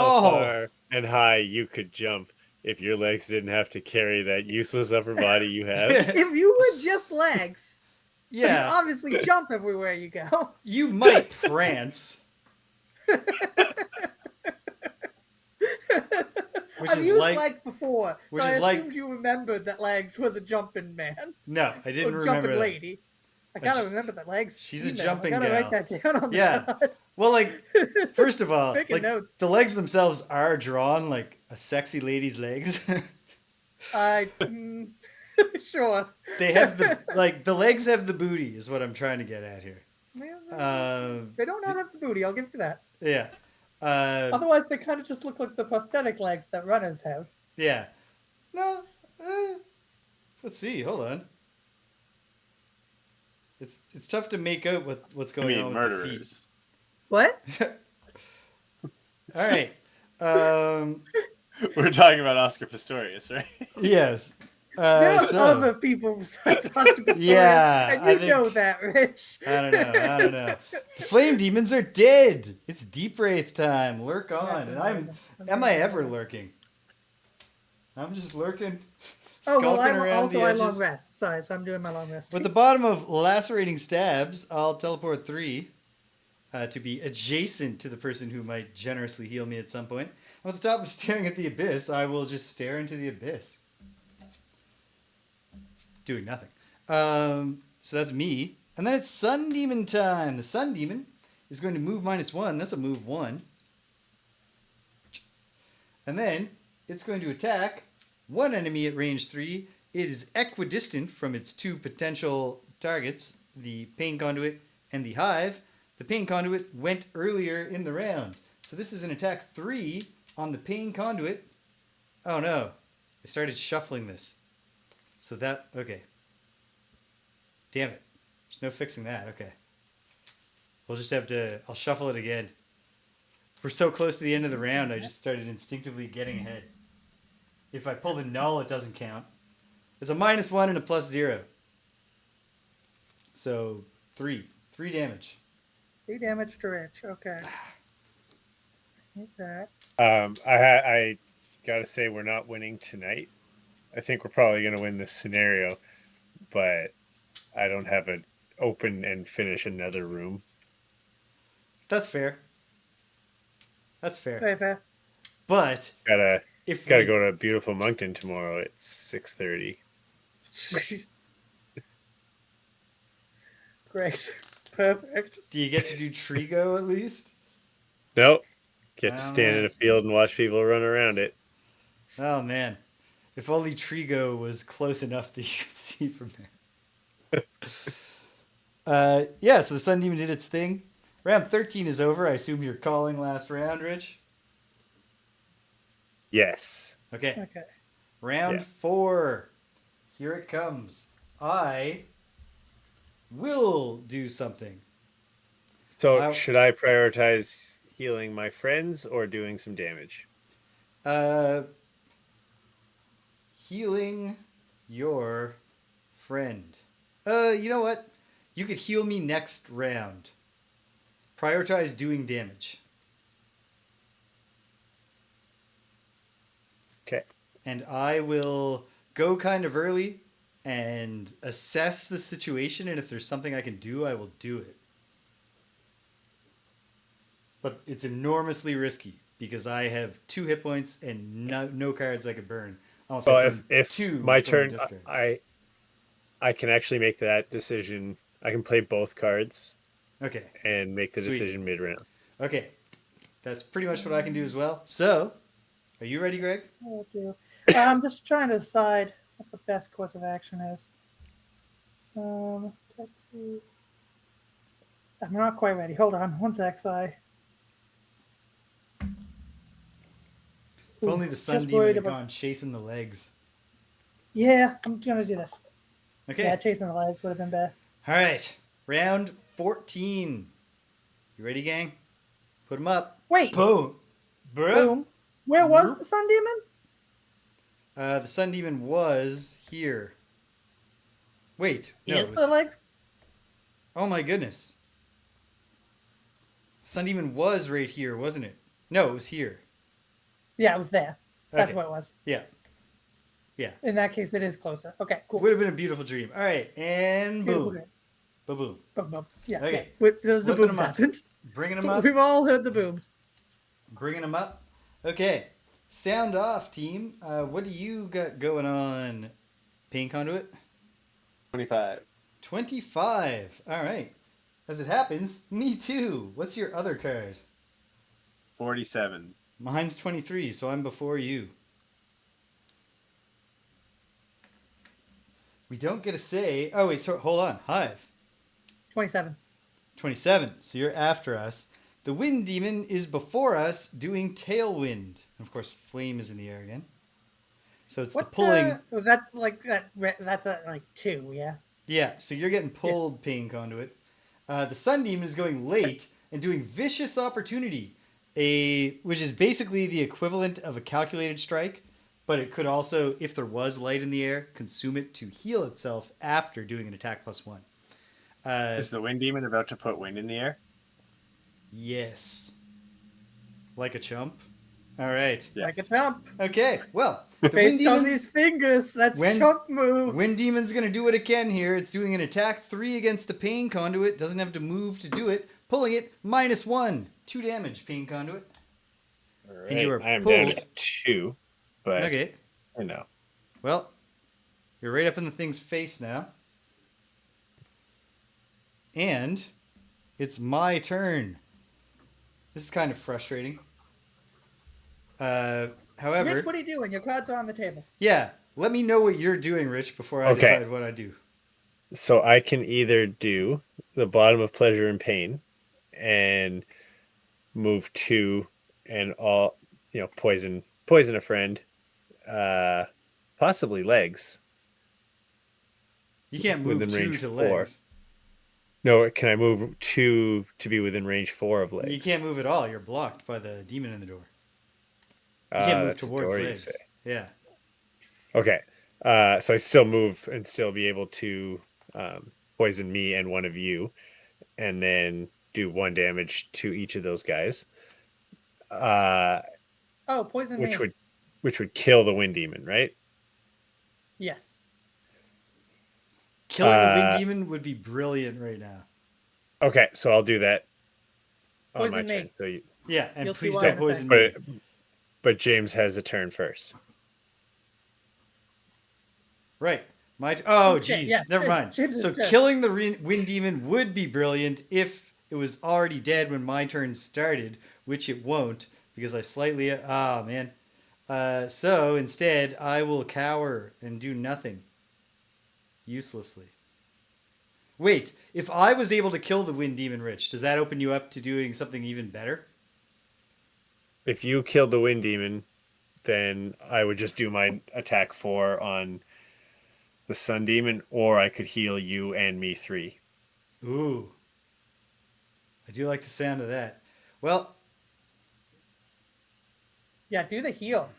[SPEAKER 1] Oh.
[SPEAKER 2] far and high you could jump if your legs didn't have to carry that useless upper body you have.
[SPEAKER 3] If you were just legs, you
[SPEAKER 1] Yeah,
[SPEAKER 3] obviously jump everywhere you go.
[SPEAKER 1] you might prance. Which
[SPEAKER 3] I've
[SPEAKER 1] is
[SPEAKER 3] used
[SPEAKER 1] like
[SPEAKER 3] legs before,
[SPEAKER 1] which
[SPEAKER 3] so I
[SPEAKER 1] is like-
[SPEAKER 3] assumed you remembered that legs was a jumping man
[SPEAKER 1] no, I didn't
[SPEAKER 3] or
[SPEAKER 1] remember
[SPEAKER 3] jumping
[SPEAKER 1] that.
[SPEAKER 3] lady. I gotta remember that legs.
[SPEAKER 1] She's a
[SPEAKER 3] female.
[SPEAKER 1] jumping
[SPEAKER 3] I gotta
[SPEAKER 1] gal.
[SPEAKER 3] write that down on the
[SPEAKER 1] Yeah.
[SPEAKER 3] card.
[SPEAKER 1] Well, like first of all,
[SPEAKER 3] Making
[SPEAKER 1] like
[SPEAKER 3] notes.
[SPEAKER 1] the legs themselves are drawn like a sexy lady's legs.
[SPEAKER 3] Sure.
[SPEAKER 1] They have the legs have the booty is what I'm trying to get at here.
[SPEAKER 3] Yeah, they don't not have the booty. I'll give you that.
[SPEAKER 1] Yeah.
[SPEAKER 3] Otherwise, they kind of just look like the prosthetic legs that runners have.
[SPEAKER 1] Yeah. No. Let's see. Hold on. It's tough to make out what's
[SPEAKER 2] I
[SPEAKER 1] going
[SPEAKER 2] mean,
[SPEAKER 1] on
[SPEAKER 2] murderers.
[SPEAKER 3] What?
[SPEAKER 1] with the feet. All right.
[SPEAKER 2] We're talking about Oscar Pistorius, right?
[SPEAKER 1] Yes.
[SPEAKER 3] There are
[SPEAKER 1] So
[SPEAKER 3] other people besides Hodges-Boyle,
[SPEAKER 1] yeah,
[SPEAKER 3] and
[SPEAKER 1] I
[SPEAKER 3] you know
[SPEAKER 1] think
[SPEAKER 3] that, Rich.
[SPEAKER 1] I don't know. I don't know. The flame demons are dead. It's deep wraith time. Lurk on,
[SPEAKER 3] That's
[SPEAKER 1] and
[SPEAKER 3] amazing.
[SPEAKER 1] am I
[SPEAKER 3] Amazing,
[SPEAKER 1] ever
[SPEAKER 3] amazing.
[SPEAKER 1] lurking? I'm just lurking,
[SPEAKER 3] Oh well,
[SPEAKER 1] skulking around the
[SPEAKER 3] I long
[SPEAKER 1] edges.
[SPEAKER 3] rest. Sorry, so I'm doing my long rest.
[SPEAKER 1] With the bottom of lacerating stabs, I'll teleport 3 to be adjacent to the person who might generously heal me at some point. And with the top of staring at the abyss, I will just stare into the abyss, doing nothing. So that's me. And then it's Sun Demon time. The Sun Demon is going to move -1. That's a move 1. And then it's going to attack one enemy at range 3. It is equidistant from its 2 potential targets, the Pain Conduit and the Hive. The Pain Conduit went earlier in the round. So this is an attack 3 on the Pain Conduit. Oh no. I started shuffling this. So that, okay. Damn it. There's no fixing that. Okay. We'll just have to, I'll shuffle it again. We're so close to the end of the round, I just started instinctively getting ahead. If I pull the null, it doesn't count. It's a -1 and a +0. So 3 damage.
[SPEAKER 3] 3 damage to Rich. Okay. Hit that.
[SPEAKER 2] I gotta say we're not winning tonight. I think we're probably gonna win this scenario, but I don't have an open and finish another room.
[SPEAKER 1] That's fair. That's fair.
[SPEAKER 3] Very fair.
[SPEAKER 1] But
[SPEAKER 2] Gotta
[SPEAKER 1] if
[SPEAKER 2] go
[SPEAKER 1] we,
[SPEAKER 2] to beautiful Moncton tomorrow at 6:30.
[SPEAKER 3] Great. Perfect.
[SPEAKER 1] do you get to do Trigo at least?
[SPEAKER 2] Nope. Get to
[SPEAKER 1] Oh,
[SPEAKER 2] stand in
[SPEAKER 1] man.
[SPEAKER 2] a field and watch people run around it.
[SPEAKER 1] Oh man. If only Trigo was close enough that you could see from there. Yeah, so the Sun Demon did its thing. Round 13 is over. I assume you're calling last round, Rich?
[SPEAKER 2] Yes.
[SPEAKER 1] Okay.
[SPEAKER 3] Okay.
[SPEAKER 1] Round
[SPEAKER 2] Yeah.
[SPEAKER 1] 4. Here it comes. I will do something.
[SPEAKER 2] So should I prioritize healing my friends or doing some damage?
[SPEAKER 1] Healing your friend. You know what? You could heal me next round. Prioritize doing damage.
[SPEAKER 2] Okay.
[SPEAKER 1] And I will go kind of early and assess the situation, and if there's something I can do, I will do it. But it's enormously risky because I have 2 hit points and no cards I could burn. Unless I
[SPEAKER 2] Well,
[SPEAKER 1] burn
[SPEAKER 2] if
[SPEAKER 1] 2
[SPEAKER 2] my
[SPEAKER 1] from my
[SPEAKER 2] turn,
[SPEAKER 1] discard.
[SPEAKER 2] I can actually make that decision. I can play both cards
[SPEAKER 1] Okay.
[SPEAKER 2] and make the
[SPEAKER 1] Sweet.
[SPEAKER 2] decision mid-round.
[SPEAKER 1] Okay. That's pretty much what I can do as well. So, are you ready, Greg?
[SPEAKER 3] Will do. I'm just trying to decide what the best course of action is. I'm not quite ready. Hold on. One sec. Sorry.
[SPEAKER 1] If only the Sun
[SPEAKER 3] just
[SPEAKER 1] Demon
[SPEAKER 3] worried
[SPEAKER 1] had
[SPEAKER 3] about-
[SPEAKER 1] gone chasing the legs.
[SPEAKER 3] Yeah, I'm going to do this.
[SPEAKER 1] Okay.
[SPEAKER 3] Yeah, chasing the legs would have been best.
[SPEAKER 1] All right. Round 14. You ready, gang? Put them up.
[SPEAKER 3] Wait.
[SPEAKER 1] Boom. Bruh.
[SPEAKER 3] Boom. Where was the Sun Demon?
[SPEAKER 1] The Sun Demon was here. Wait. No,
[SPEAKER 3] Is
[SPEAKER 1] it
[SPEAKER 3] the
[SPEAKER 1] was...
[SPEAKER 3] legs?
[SPEAKER 1] Oh my goodness. Sun Demon was right here, wasn't it? No, it was here.
[SPEAKER 3] Yeah, it was there. That's
[SPEAKER 1] Okay.
[SPEAKER 3] what it was.
[SPEAKER 1] Yeah. Yeah.
[SPEAKER 3] In that case, it is closer. Okay, cool.
[SPEAKER 1] Would have been a beautiful dream. All right. And
[SPEAKER 3] Beautiful
[SPEAKER 1] boom.
[SPEAKER 3] dream.
[SPEAKER 1] Ba-boom.
[SPEAKER 3] Boom, boom. Yeah,
[SPEAKER 1] Okay.
[SPEAKER 3] yeah. The
[SPEAKER 1] Flipping
[SPEAKER 3] booms
[SPEAKER 1] them up.
[SPEAKER 3] happened.
[SPEAKER 1] Bringing them up.
[SPEAKER 3] We've all heard the booms.
[SPEAKER 1] Bringing them up. Okay. Sound off, team. What do you got going on? Pain Conduit?
[SPEAKER 2] 25.
[SPEAKER 1] 25. All right. As it happens, me too. What's your other card?
[SPEAKER 2] 47.
[SPEAKER 1] Mine's 23, so I'm before you. We don't get a say. Oh, wait, so hold on. Hive.
[SPEAKER 3] 27.
[SPEAKER 1] 27. So you're after us. The Wind Demon is before us doing Tailwind. And of course, Flame is in the air again. So it's the pulling.
[SPEAKER 3] That's like that. That's a like 2. Yeah.
[SPEAKER 1] Yeah, so you're getting pulled, Pain Conduit. The Sun Demon is going late and doing Vicious Opportunity, which is basically the equivalent of a calculated strike, but it could also, if there was light in the air, consume it to heal itself after doing an attack +1.
[SPEAKER 2] Is the wind demon about to put wind in the air?
[SPEAKER 1] Yes. Like a chump. All right.
[SPEAKER 2] Yeah.
[SPEAKER 3] Like a chump.
[SPEAKER 1] Okay. Well, the wind
[SPEAKER 3] Based on these
[SPEAKER 1] demons.
[SPEAKER 3] fingers, that's
[SPEAKER 1] When-
[SPEAKER 3] chump moves.
[SPEAKER 1] Wind demon's gonna do it again here. It's doing an attack 3 against the pain conduit. Doesn't have to move to do it. Pulling it -1. 2 damage, pain conduit.
[SPEAKER 2] All right.
[SPEAKER 1] And you are
[SPEAKER 2] I am down
[SPEAKER 1] pulled.
[SPEAKER 2] to 2, but
[SPEAKER 1] Okay.
[SPEAKER 2] I know.
[SPEAKER 1] Well, you're right up in the thing's face now. And it's my turn. This is kind of frustrating. However,
[SPEAKER 3] Rich, what are you doing? Your cards are on the table.
[SPEAKER 1] yeah, let me know what you're doing, Rich, before I
[SPEAKER 2] Okay.
[SPEAKER 1] decide what I do.
[SPEAKER 2] So I can either do the bottom of pleasure and pain and move 2 and all, poison a friend, possibly legs.
[SPEAKER 1] You can't move
[SPEAKER 2] Within
[SPEAKER 1] 2
[SPEAKER 2] range
[SPEAKER 1] to
[SPEAKER 2] 4.
[SPEAKER 1] legs.
[SPEAKER 2] No, can I move 2 to be within range 4 of legs?
[SPEAKER 1] You can't move at all. You're blocked by the demon in the door. You can't move
[SPEAKER 2] that's a
[SPEAKER 1] towards
[SPEAKER 2] door, you
[SPEAKER 1] legs.
[SPEAKER 2] say.
[SPEAKER 1] Yeah.
[SPEAKER 2] Okay. So I still move and still be able to poison me and one of you, and then do 1 damage to each of those guys.
[SPEAKER 3] Poison
[SPEAKER 2] which
[SPEAKER 3] me.
[SPEAKER 2] would kill the wind demon, right?
[SPEAKER 3] Yes.
[SPEAKER 1] Killing the wind demon would be brilliant right now.
[SPEAKER 2] Okay, so I'll do that on
[SPEAKER 3] Poison
[SPEAKER 2] my
[SPEAKER 3] me.
[SPEAKER 2] turn. So
[SPEAKER 1] Yeah, and
[SPEAKER 3] You'll see
[SPEAKER 1] please
[SPEAKER 3] why
[SPEAKER 1] don't
[SPEAKER 3] in a
[SPEAKER 1] poison
[SPEAKER 3] second.
[SPEAKER 1] me.
[SPEAKER 2] but James has a turn first.
[SPEAKER 1] Right. Geez.
[SPEAKER 3] Yeah,
[SPEAKER 1] Never mind.
[SPEAKER 3] James's
[SPEAKER 1] So
[SPEAKER 3] turn.
[SPEAKER 1] killing the wind demon would be brilliant if it was already dead when my turn started, which it won't because I slightly. Man. So instead, I will cower and do nothing. Uselessly. Wait, if I was able to kill the wind demon, Rich, does that open you up to doing something even better?
[SPEAKER 2] If you killed the wind demon, then I would just do my attack 4 on the sun demon, or I could heal you and me 3.
[SPEAKER 1] Ooh. I do like the sound of that. Well,
[SPEAKER 3] Yeah, do the heal.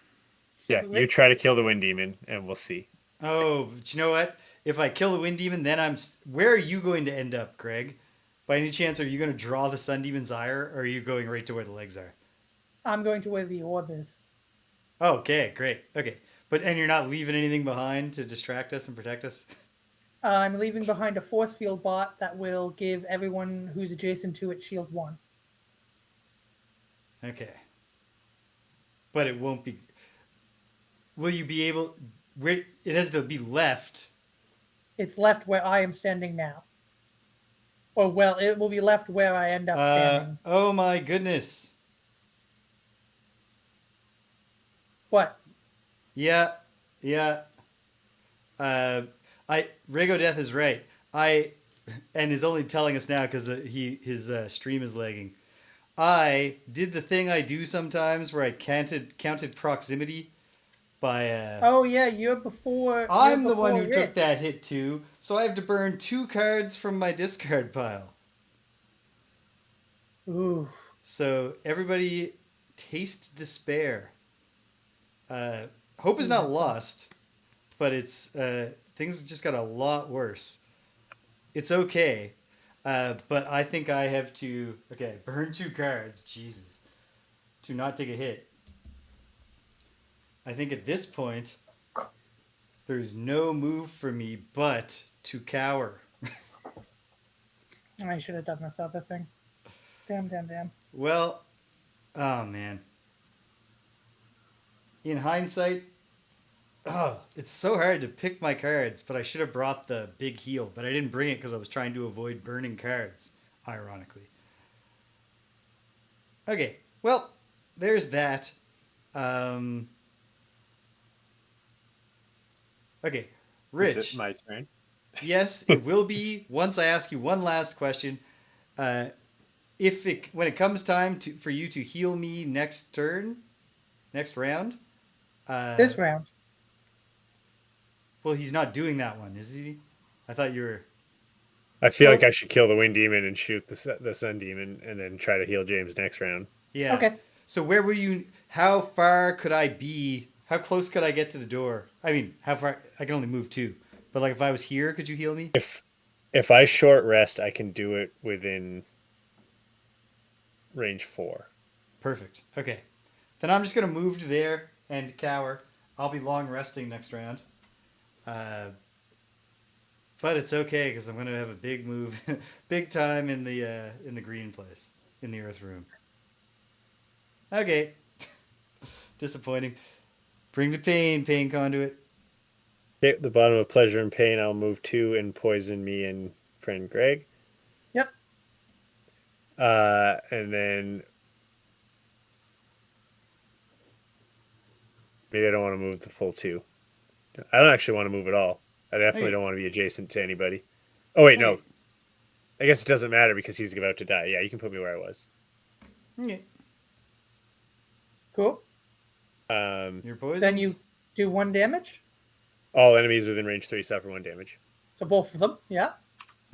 [SPEAKER 2] Yeah, you try to kill the wind demon, and we'll see.
[SPEAKER 1] but you know what? If I kill the wind demon, then where are you going to end up, Greg? By any chance, are you going to draw the sun demon's ire, or are you going right to where the legs are?
[SPEAKER 3] I'm going to where the orb is.
[SPEAKER 1] Okay, great. Okay, and you're not leaving anything behind to distract us and protect us?
[SPEAKER 3] I'm leaving behind a force field bot that will give everyone who's adjacent to it shield 1.
[SPEAKER 1] Okay. But it won't be. Will you be able? Where it has to be left.
[SPEAKER 3] It's left where I am standing now. Or, well, it will be left where I end up standing.
[SPEAKER 1] Oh my goodness.
[SPEAKER 3] What?
[SPEAKER 1] Yeah. Rego Death is right. And is only telling us now because his stream is lagging. I did the thing I do sometimes where I counted proximity by.
[SPEAKER 3] Oh yeah, you're before.
[SPEAKER 1] I'm
[SPEAKER 3] you're
[SPEAKER 1] the one who
[SPEAKER 3] before
[SPEAKER 1] took
[SPEAKER 3] Rich.
[SPEAKER 1] that hit too, so I have to burn 2 cards from my discard pile.
[SPEAKER 3] Ooh.
[SPEAKER 1] So everybody, taste despair. Hope is not lost, but it's things just got a lot worse. It's okay, but I think I have to burn 2 cards. Jesus, to not take a hit. I think at this point, there's no move for me but to cower.
[SPEAKER 3] I should have done this other thing. Damn.
[SPEAKER 1] Well, oh man. In hindsight, it's so hard to pick my cards, but I should have brought the big heal, but I didn't bring it because I was trying to avoid burning cards, ironically. Okay, well, there's that. Okay, Rich.
[SPEAKER 2] Is it my turn?
[SPEAKER 1] Yes, it will be once I ask you one last question. When it comes time for you to heal me next round.
[SPEAKER 3] This round.
[SPEAKER 1] Well, he's not doing that one, is he? I thought you were.
[SPEAKER 2] I feel like I should kill the wind demon and shoot the sun demon, and then try to heal James next round.
[SPEAKER 1] Yeah.
[SPEAKER 3] Okay.
[SPEAKER 1] So where were you? How far could I be? How close could I get to the door? I mean, how far? I can only move 2. But like, if I was here, could you heal me?
[SPEAKER 2] If I short rest, I can do it within range 4.
[SPEAKER 1] Perfect. Okay. Then I'm just gonna move to there and cower. I'll be long resting next round. But it's okay because I'm gonna have a big move, big time in the green place, in the earth room. Okay. Disappointing. Bring the pain, pain conduit.
[SPEAKER 2] Okay, the bottom of pleasure and pain, I'll move 2 and poison me and friend Greg.
[SPEAKER 3] Yep.
[SPEAKER 2] And then maybe I don't want to move the full 2. I don't actually want to move at all. I definitely
[SPEAKER 1] Okay.
[SPEAKER 2] don't want to be adjacent to anybody. Oh wait, no.
[SPEAKER 1] Okay.
[SPEAKER 2] I guess it doesn't matter because he's about to die. Yeah, you can put me where I was.
[SPEAKER 1] Okay.
[SPEAKER 3] Cool.
[SPEAKER 1] You're poisoned.
[SPEAKER 3] Then you do 1 damage.
[SPEAKER 2] All enemies within range 3 suffer 1 damage.
[SPEAKER 3] So both of them, yeah.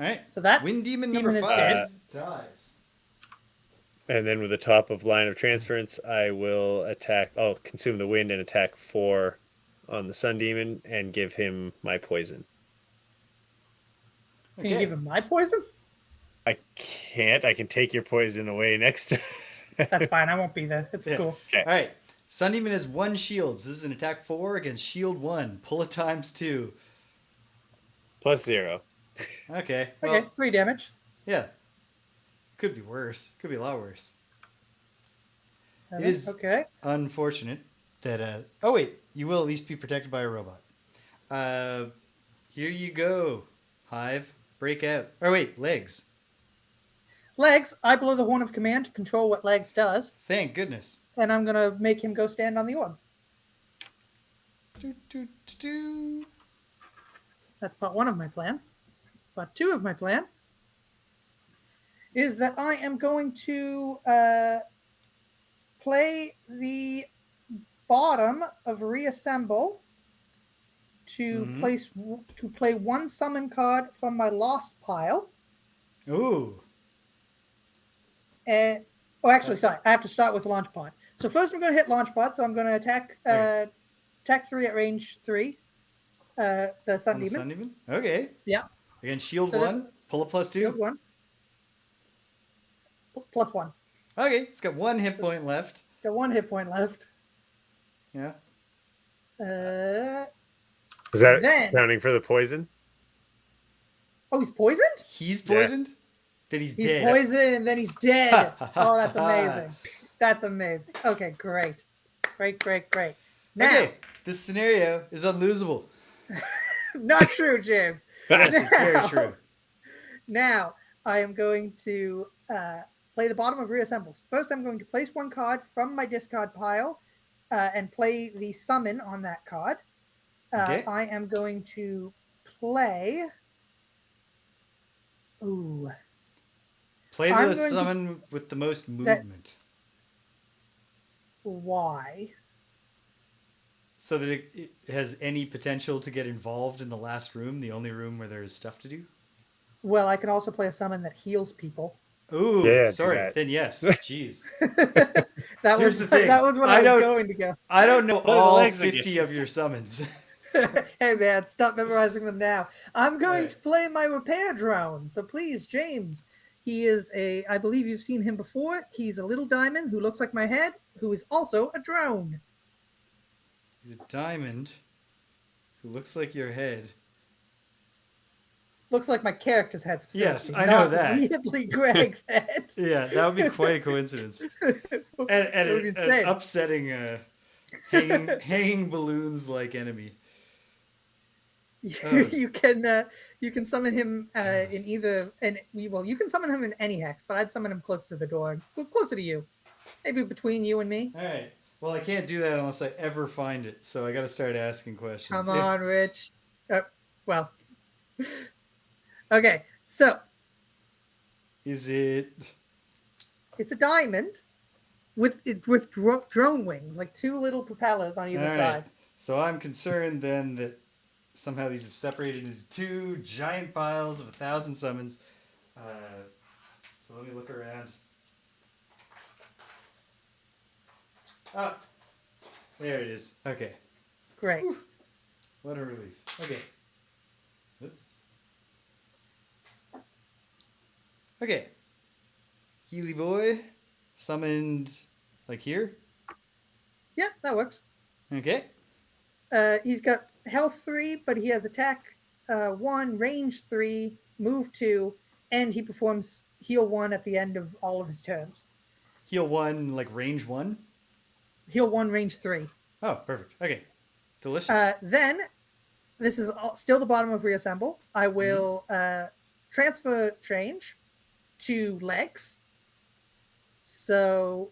[SPEAKER 1] All right.
[SPEAKER 3] So that
[SPEAKER 1] Wind demon
[SPEAKER 3] demon
[SPEAKER 1] number
[SPEAKER 3] is
[SPEAKER 1] 5
[SPEAKER 3] dead.
[SPEAKER 1] dies.
[SPEAKER 2] And then with the top of line of transference, I will attack. I'll consume the wind and attack 4 on the sun demon and give him my poison.
[SPEAKER 3] Can you give him my poison?
[SPEAKER 2] I can't. I can take your poison away next.
[SPEAKER 3] That's fine. I won't be there. It's cool.
[SPEAKER 2] Okay.
[SPEAKER 1] All right. Sun demon has 1 shield. So this is an attack 4 against shield 1. Pull it times 2.
[SPEAKER 2] Plus 0.
[SPEAKER 1] Okay. Well,
[SPEAKER 3] Okay, 3 damage.
[SPEAKER 1] yeah. Could be worse. Could be a lot worse.
[SPEAKER 3] And
[SPEAKER 1] It is
[SPEAKER 3] okay.
[SPEAKER 1] unfortunate that. Oh wait, you will at least be protected by a robot. Here you go, Hive. Break out. Oh wait, legs.
[SPEAKER 3] Legs, I blow the horn of command to control what Legs does,
[SPEAKER 1] Thank goodness.
[SPEAKER 3] and I'm going to make him go stand on the orb.
[SPEAKER 1] Do, do, do, do.
[SPEAKER 3] That's part 1 of my plan. Part 2 of my plan is that I am going to play the bottom of Reassemble to play 1 summon card from my Lost pile.
[SPEAKER 1] Ooh.
[SPEAKER 3] Sorry. I have to start with Launch Pod. So first I'm going to hit Launch Pod, so I'm going to attack 3 at range 3. The Sun Demon.
[SPEAKER 1] Sun demon. Okay.
[SPEAKER 3] Yeah.
[SPEAKER 1] Again, shield
[SPEAKER 3] So
[SPEAKER 1] 1. Pull a +2.
[SPEAKER 3] Shield 1. Plus 1.
[SPEAKER 1] Okay, it's got 1 hit point left.
[SPEAKER 3] Got 1 hit point left.
[SPEAKER 1] Yeah.
[SPEAKER 2] Is that
[SPEAKER 3] Then-
[SPEAKER 2] counting for the poison?
[SPEAKER 3] Oh, he's poisoned?
[SPEAKER 1] He's poisoned. Then he's
[SPEAKER 3] He's
[SPEAKER 1] dead.
[SPEAKER 3] poisoned and then he's dead. Oh, that's amazing. That's amazing. Okay, great. Great. Now,
[SPEAKER 1] Okay, this scenario is unlosable.
[SPEAKER 3] not true, James.
[SPEAKER 1] Yes, it's very true.
[SPEAKER 3] Now, I am going to play the bottom of Reassembles. First, I'm going to place 1 card from my discard pile and play the summon on that card.
[SPEAKER 1] Okay.
[SPEAKER 3] I am going to play... Ooh.
[SPEAKER 1] Play
[SPEAKER 3] I'm
[SPEAKER 1] the
[SPEAKER 3] going to-
[SPEAKER 1] summon with the most movement.
[SPEAKER 3] Why?
[SPEAKER 1] So that it has any potential to get involved in the last room, the only room where there is stuff to do.
[SPEAKER 3] Well, I can also play a summon that heals people.
[SPEAKER 1] Ooh,
[SPEAKER 2] Yeah, do
[SPEAKER 1] sorry.
[SPEAKER 2] that.
[SPEAKER 1] Then yes. Jeez.
[SPEAKER 3] That
[SPEAKER 1] Here's
[SPEAKER 3] was
[SPEAKER 1] the thing.
[SPEAKER 3] that was what
[SPEAKER 1] I
[SPEAKER 3] I was
[SPEAKER 1] don't-
[SPEAKER 3] going to go.
[SPEAKER 1] I don't know
[SPEAKER 2] are the
[SPEAKER 1] all
[SPEAKER 2] legs
[SPEAKER 1] 50
[SPEAKER 2] again?
[SPEAKER 1] of your summons.
[SPEAKER 3] Hey man, stop memorizing them now. I'm going
[SPEAKER 1] Right.
[SPEAKER 3] to play my repair drone. So please, James. He is I believe you've seen him before. He's a little diamond who looks like my head, who is also a drone.
[SPEAKER 1] He's a diamond who looks like your head.
[SPEAKER 3] Looks like my character's head specifically.
[SPEAKER 1] Yes, I know
[SPEAKER 3] not
[SPEAKER 1] that.
[SPEAKER 3] Weirdly, Greg's head.
[SPEAKER 1] Yeah, that would be quite a coincidence. And
[SPEAKER 3] That would be
[SPEAKER 1] an
[SPEAKER 3] insane.
[SPEAKER 1] upsetting hanging balloons like enemy.
[SPEAKER 3] You can summon him in either you can summon him in any hex, but I'd summon him close to the door, closer to you, maybe between you and me.
[SPEAKER 1] All right. Well, I can't do that unless I ever find it, so I got to start asking questions.
[SPEAKER 3] Come on, Rich. Well, okay. So
[SPEAKER 1] Is it?
[SPEAKER 3] it's a diamond with drone wings, like 2 little propellers on either
[SPEAKER 1] All right.
[SPEAKER 3] side.
[SPEAKER 1] So I'm concerned then that somehow these have separated into 2 giant piles of 1,000 summons. So let me look around. Ah, there it is. Okay.
[SPEAKER 3] Great.
[SPEAKER 1] Whew. What a relief. Okay. Oops. Okay. Healy boy summoned like here.
[SPEAKER 3] Yeah, that works.
[SPEAKER 1] Okay.
[SPEAKER 3] He's got health 3, but he has attack 1, range 3, move 2, and he performs heal 1 at the end of all of his turns.
[SPEAKER 1] Heal 1, like range 1.
[SPEAKER 3] Heal 1, range 3.
[SPEAKER 1] Oh, perfect. Okay. Delicious.
[SPEAKER 3] Then, this is still the bottom of reassemble. I will transfer change to legs. So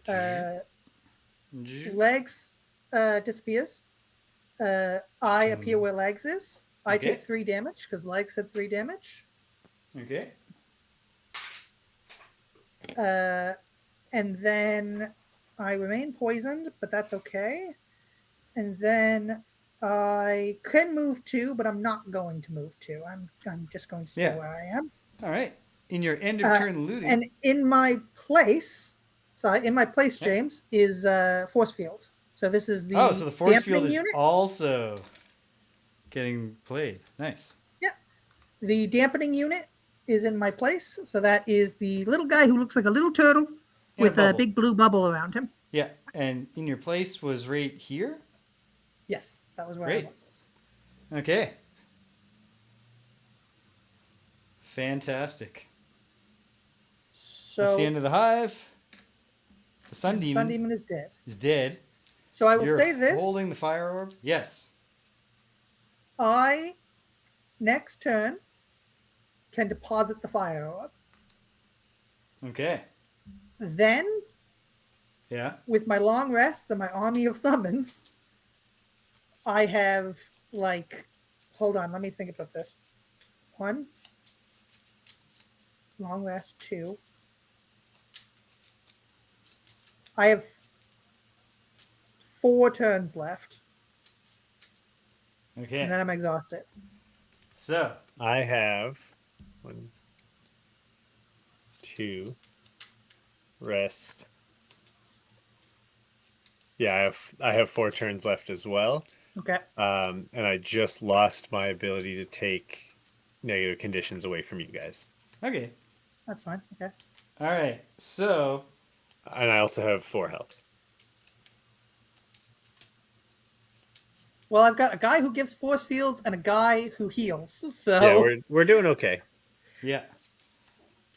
[SPEAKER 3] legs disappears. I appear where legs is. I
[SPEAKER 1] Okay.
[SPEAKER 3] take 3 damage because legs had 3 damage.
[SPEAKER 1] Okay.
[SPEAKER 3] And then I remain poisoned, but that's okay. And then I can move 2, but I'm not going to move 2. I'm just going to stay
[SPEAKER 1] Yeah.
[SPEAKER 3] where I am.
[SPEAKER 1] All right. In your end of turn looting.
[SPEAKER 3] And in my place,
[SPEAKER 1] Okay.
[SPEAKER 3] James, is force field. So this is the
[SPEAKER 1] Oh, so the force
[SPEAKER 3] dampening
[SPEAKER 1] field is
[SPEAKER 3] unit.
[SPEAKER 1] also getting played. Nice.
[SPEAKER 3] Yeah. The dampening unit is in my place. So that is the little guy who looks like a little turtle with a big blue bubble around him.
[SPEAKER 1] Yeah. And in your place was right here?
[SPEAKER 3] Yes, that was where
[SPEAKER 1] Great.
[SPEAKER 3] I was.
[SPEAKER 1] Okay. Fantastic.
[SPEAKER 3] So
[SPEAKER 1] that's the end of the hive. The sun demon
[SPEAKER 3] is dead.
[SPEAKER 1] Is dead.
[SPEAKER 3] So I will
[SPEAKER 1] You're
[SPEAKER 3] say this.
[SPEAKER 1] holding the fire orb? Yes.
[SPEAKER 3] I, next turn, can deposit the fire orb.
[SPEAKER 1] Okay.
[SPEAKER 3] Then,
[SPEAKER 1] Yeah.
[SPEAKER 3] with my long rest and my army of summons, I have, like, hold on, let me think about this. 1, long rest, 2. I have 4 turns left.
[SPEAKER 1] Okay.
[SPEAKER 3] And then I'm exhausted.
[SPEAKER 1] So
[SPEAKER 2] I have 1, 2, rest. Yeah, I have 4 turns left as well.
[SPEAKER 3] Okay.
[SPEAKER 2] And I just lost my ability to take negative conditions away from you guys.
[SPEAKER 1] Okay.
[SPEAKER 3] That's fine. Okay.
[SPEAKER 1] All right. So.
[SPEAKER 2] And I also have 4 health.
[SPEAKER 3] Well, I've got a guy who gives force fields and a guy who heals. So
[SPEAKER 2] yeah, we're doing okay.
[SPEAKER 1] Yeah.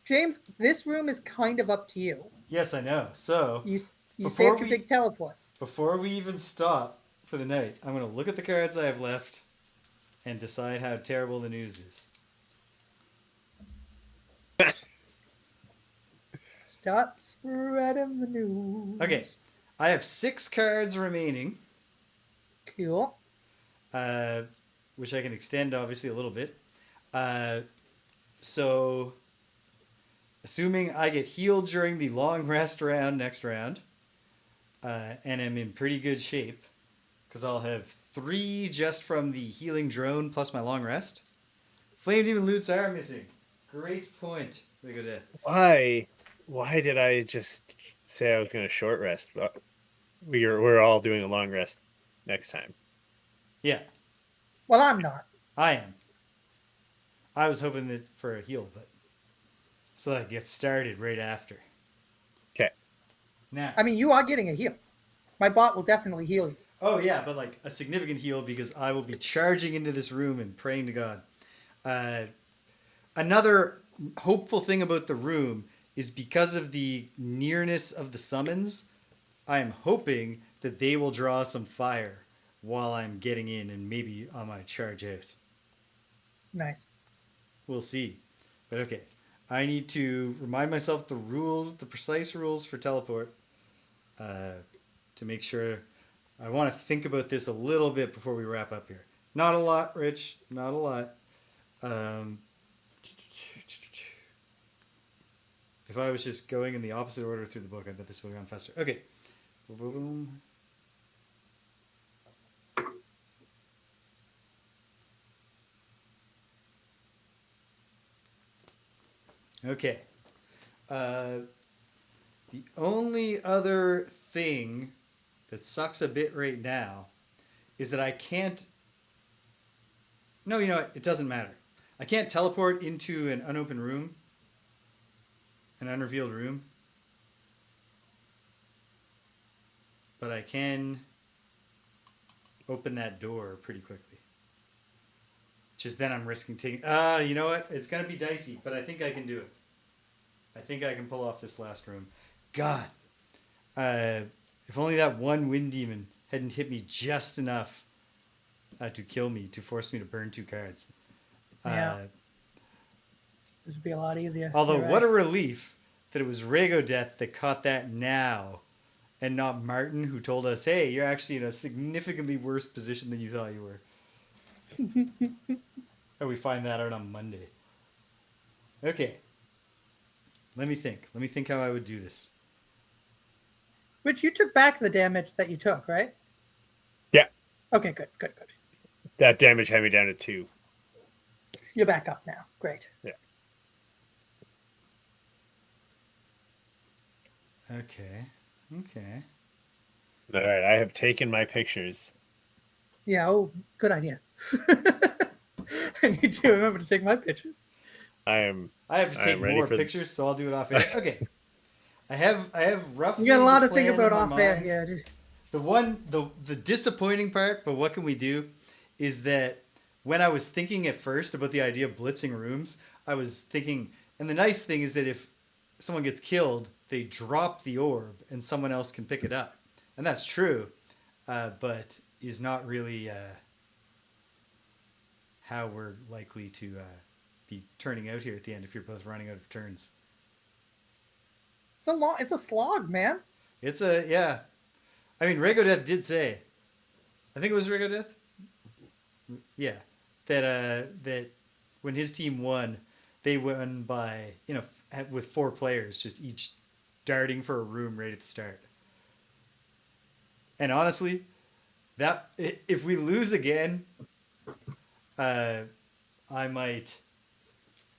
[SPEAKER 3] James, this room is kind of up to you.
[SPEAKER 1] Yes, I know. So
[SPEAKER 3] you saved your big teleports.
[SPEAKER 1] Before we even stop for the night, I'm going to look at the cards I have left and decide how terrible the news is.
[SPEAKER 3] Start spreading the news.
[SPEAKER 1] Okay. I have 6 cards remaining.
[SPEAKER 3] Cool.
[SPEAKER 1] Which I can extend, obviously, a little bit. So, assuming I get healed during the long rest round next round, and I'm in pretty good shape, because I'll have 3 just from the healing drone plus my long rest. Flame Demon loots are missing. Great point. Very good death.
[SPEAKER 2] Why did I just say I was going to short rest? We're all doing a long rest next time.
[SPEAKER 1] Yeah.
[SPEAKER 3] Well, I'm not.
[SPEAKER 1] I am. I was hoping that for a heal, but so that I get started right after.
[SPEAKER 2] Okay.
[SPEAKER 1] Now.
[SPEAKER 3] I mean, you are getting a heal. My bot will definitely heal you.
[SPEAKER 1] Oh yeah, but like a significant heal because I will be charging into this room and praying to God. Another hopeful thing about the room is because of the nearness of the summons, I am hoping that they will draw some fire while I'm getting in and maybe on my charge out.
[SPEAKER 3] Nice.
[SPEAKER 1] We'll see. But okay. I need to remind myself the rules, the precise rules for teleport, to make sure. I want to think about this a little bit before we wrap up here. Not a lot, Rich. Not a lot. If I was just going in the opposite order through the book, I bet this would have gone faster. Okay. Boom. Okay. The only other thing that sucks a bit right now is that I can't. No, you know what? It doesn't matter. I can't teleport into an unopened room, an unrevealed room, but I can open that door pretty quickly. Just then I'm risking taking. You know what? It's gonna be dicey, but I think I can do it. I think I can pull off this last room. God, if only that one wind demon hadn't hit me just enough to kill me, to force me to burn 2 cards.
[SPEAKER 3] Yeah. This would be a lot easier.
[SPEAKER 1] Although,
[SPEAKER 3] You're
[SPEAKER 1] what a
[SPEAKER 3] right.
[SPEAKER 1] relief that it was Rego Death that caught that now, and not Martin, who told us, "Hey, you're actually in a significantly worse position than you thought you were." And we find that out on Monday. Okay. Let me think. Let me think how I would do this.
[SPEAKER 3] Which you took back the damage that you took, right?
[SPEAKER 2] Yeah.
[SPEAKER 3] Okay, good.
[SPEAKER 2] That damage had me down to 2.
[SPEAKER 3] You're back up now. Great.
[SPEAKER 2] Yeah.
[SPEAKER 1] Okay.
[SPEAKER 2] All right, I have taken my pictures.
[SPEAKER 3] Yeah, oh, good idea. I need to remember to take my pictures.
[SPEAKER 1] I have to take more pictures, so I'll do it off air. Okay. I have roughly.
[SPEAKER 3] You got a lot to think
[SPEAKER 1] plan
[SPEAKER 3] about
[SPEAKER 1] in my
[SPEAKER 3] off air
[SPEAKER 1] mind.
[SPEAKER 3] here, dude.
[SPEAKER 1] The disappointing part, but what can we do, is that when I was thinking at first about the idea of blitzing rooms, I was thinking, and the nice thing is that if someone gets killed, they drop the orb and someone else can pick it up. And that's true, but is not really how we're likely to be turning out here at the end if you're both running out of turns.
[SPEAKER 3] It's a slog, man.
[SPEAKER 1] Yeah. I mean, Rego Death did say, I think it was Rego Death? Yeah. That when his team won, they won by, with 4 players, just each darting for a room right at the start. And honestly, that if we lose again, I might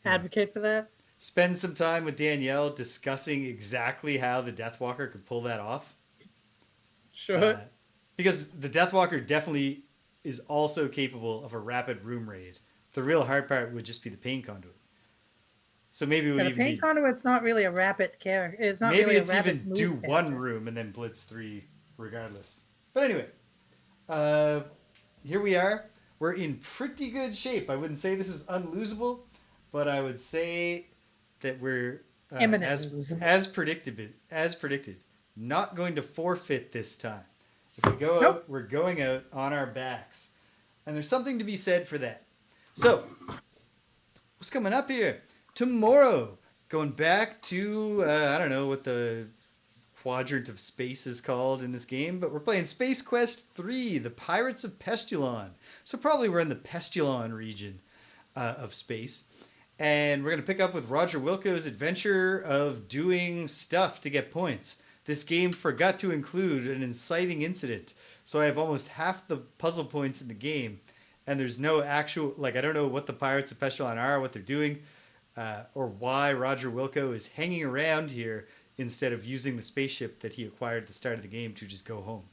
[SPEAKER 3] advocate for that.
[SPEAKER 1] Spend some time with Danielle discussing exactly how the Deathwalker could pull that off.
[SPEAKER 3] Sure.
[SPEAKER 1] Because the Deathwalker definitely is also capable of a rapid room raid. The real hard part would just be the Pain Conduit. So maybe it would even
[SPEAKER 3] Pain Conduit's not really a rapid character. It's not
[SPEAKER 1] maybe
[SPEAKER 3] really
[SPEAKER 1] it's
[SPEAKER 3] a rapid
[SPEAKER 1] even
[SPEAKER 3] move
[SPEAKER 1] do
[SPEAKER 3] character.
[SPEAKER 1] 1 room and then blitz 3 regardless. But anyway, here we are. We're in pretty good shape. I wouldn't say this is unlosable, but I would say that we're as predicted, not going to forfeit this time. If we go out, we're going out on our backs. And there's something to be said for that. So, what's coming up here? Tomorrow, going back to, I don't know what the quadrant of space is called in this game, but we're playing Space Quest 3, The Pirates of Pestulon. So probably we're in the Pestulon region of space. And we're going to pick up with Roger Wilco's adventure of doing stuff to get points. This game forgot to include an inciting incident. So I have almost half the puzzle points in the game. And there's no actual, I don't know what the Pirates of Pestulon are, what they're doing, or why Roger Wilco is hanging around here instead of using the spaceship that he acquired at the start of the game to just go home.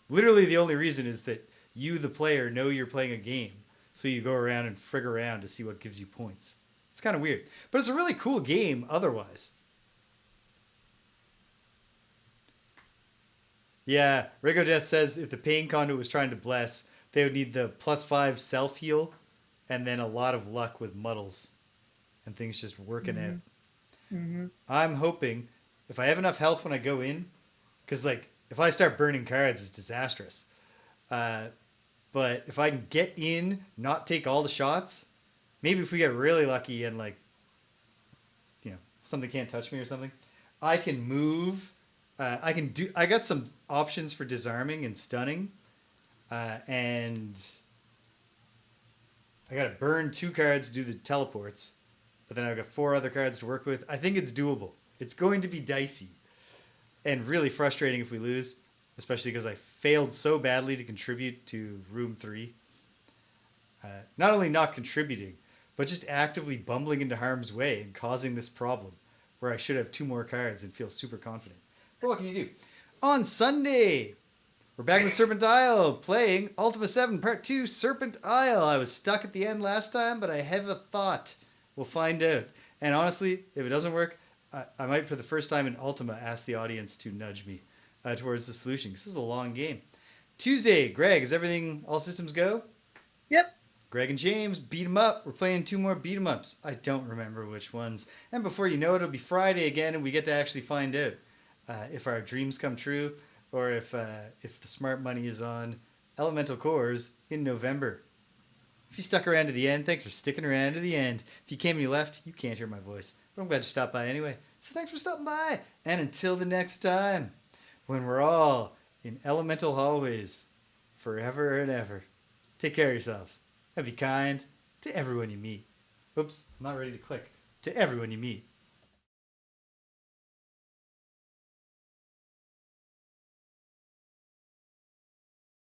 [SPEAKER 1] Literally the only reason is that you, the player, know you're playing a game. So you go around and frig around to see what gives you points. It's kind of weird. But it's a really cool game otherwise. Yeah, Rego Death says if the Pain Conduit was trying to bless, they would need the +5 self-heal and then a lot of luck with muddles and things just working out.
[SPEAKER 3] Mm-hmm.
[SPEAKER 1] I'm hoping if I have enough health when I go in, because if I start burning cards, it's disastrous. But if I can get in, not take all the shots, maybe if we get really lucky and something can't touch me or something, I can move. I got some options for disarming and stunning, and I got to burn 2 cards to do the teleports, but then I've got 4 other cards to work with. I think it's doable. It's going to be dicey and really frustrating if we lose, especially because I failed so badly to contribute to Room 3. Not only not contributing, but just actively bumbling into harm's way and causing this problem where I should have 2 more cards and feel super confident. But what can you do? On Sunday, We're back in the Serpent Isle playing Ultima 7 Part 2 Serpent Isle. I was stuck at the end last time, but I have a thought. We'll find out. And honestly, if it doesn't work, I might, for the first time in Ultima, ask the audience to nudge me towards the solution, because this is a long game. Tuesday, Greg, is everything all systems go?
[SPEAKER 3] Yep.
[SPEAKER 1] Greg and James, beat 'em up. We're playing 2 more beat 'em ups. I don't remember which ones. And before you know it, it'll be Friday again, and we get to actually find out if our dreams come true, or if the smart money is on Elemental Cores in November. If you stuck around to the end, thanks for sticking around to the end. If you came and you left, you can't hear my voice. But I'm glad you stopped by anyway. So thanks for stopping by. And until the next time, when we're all in elemental hallways forever and ever, take care of yourselves. And be kind to everyone you meet. Oops, I'm not ready to click. To everyone you meet.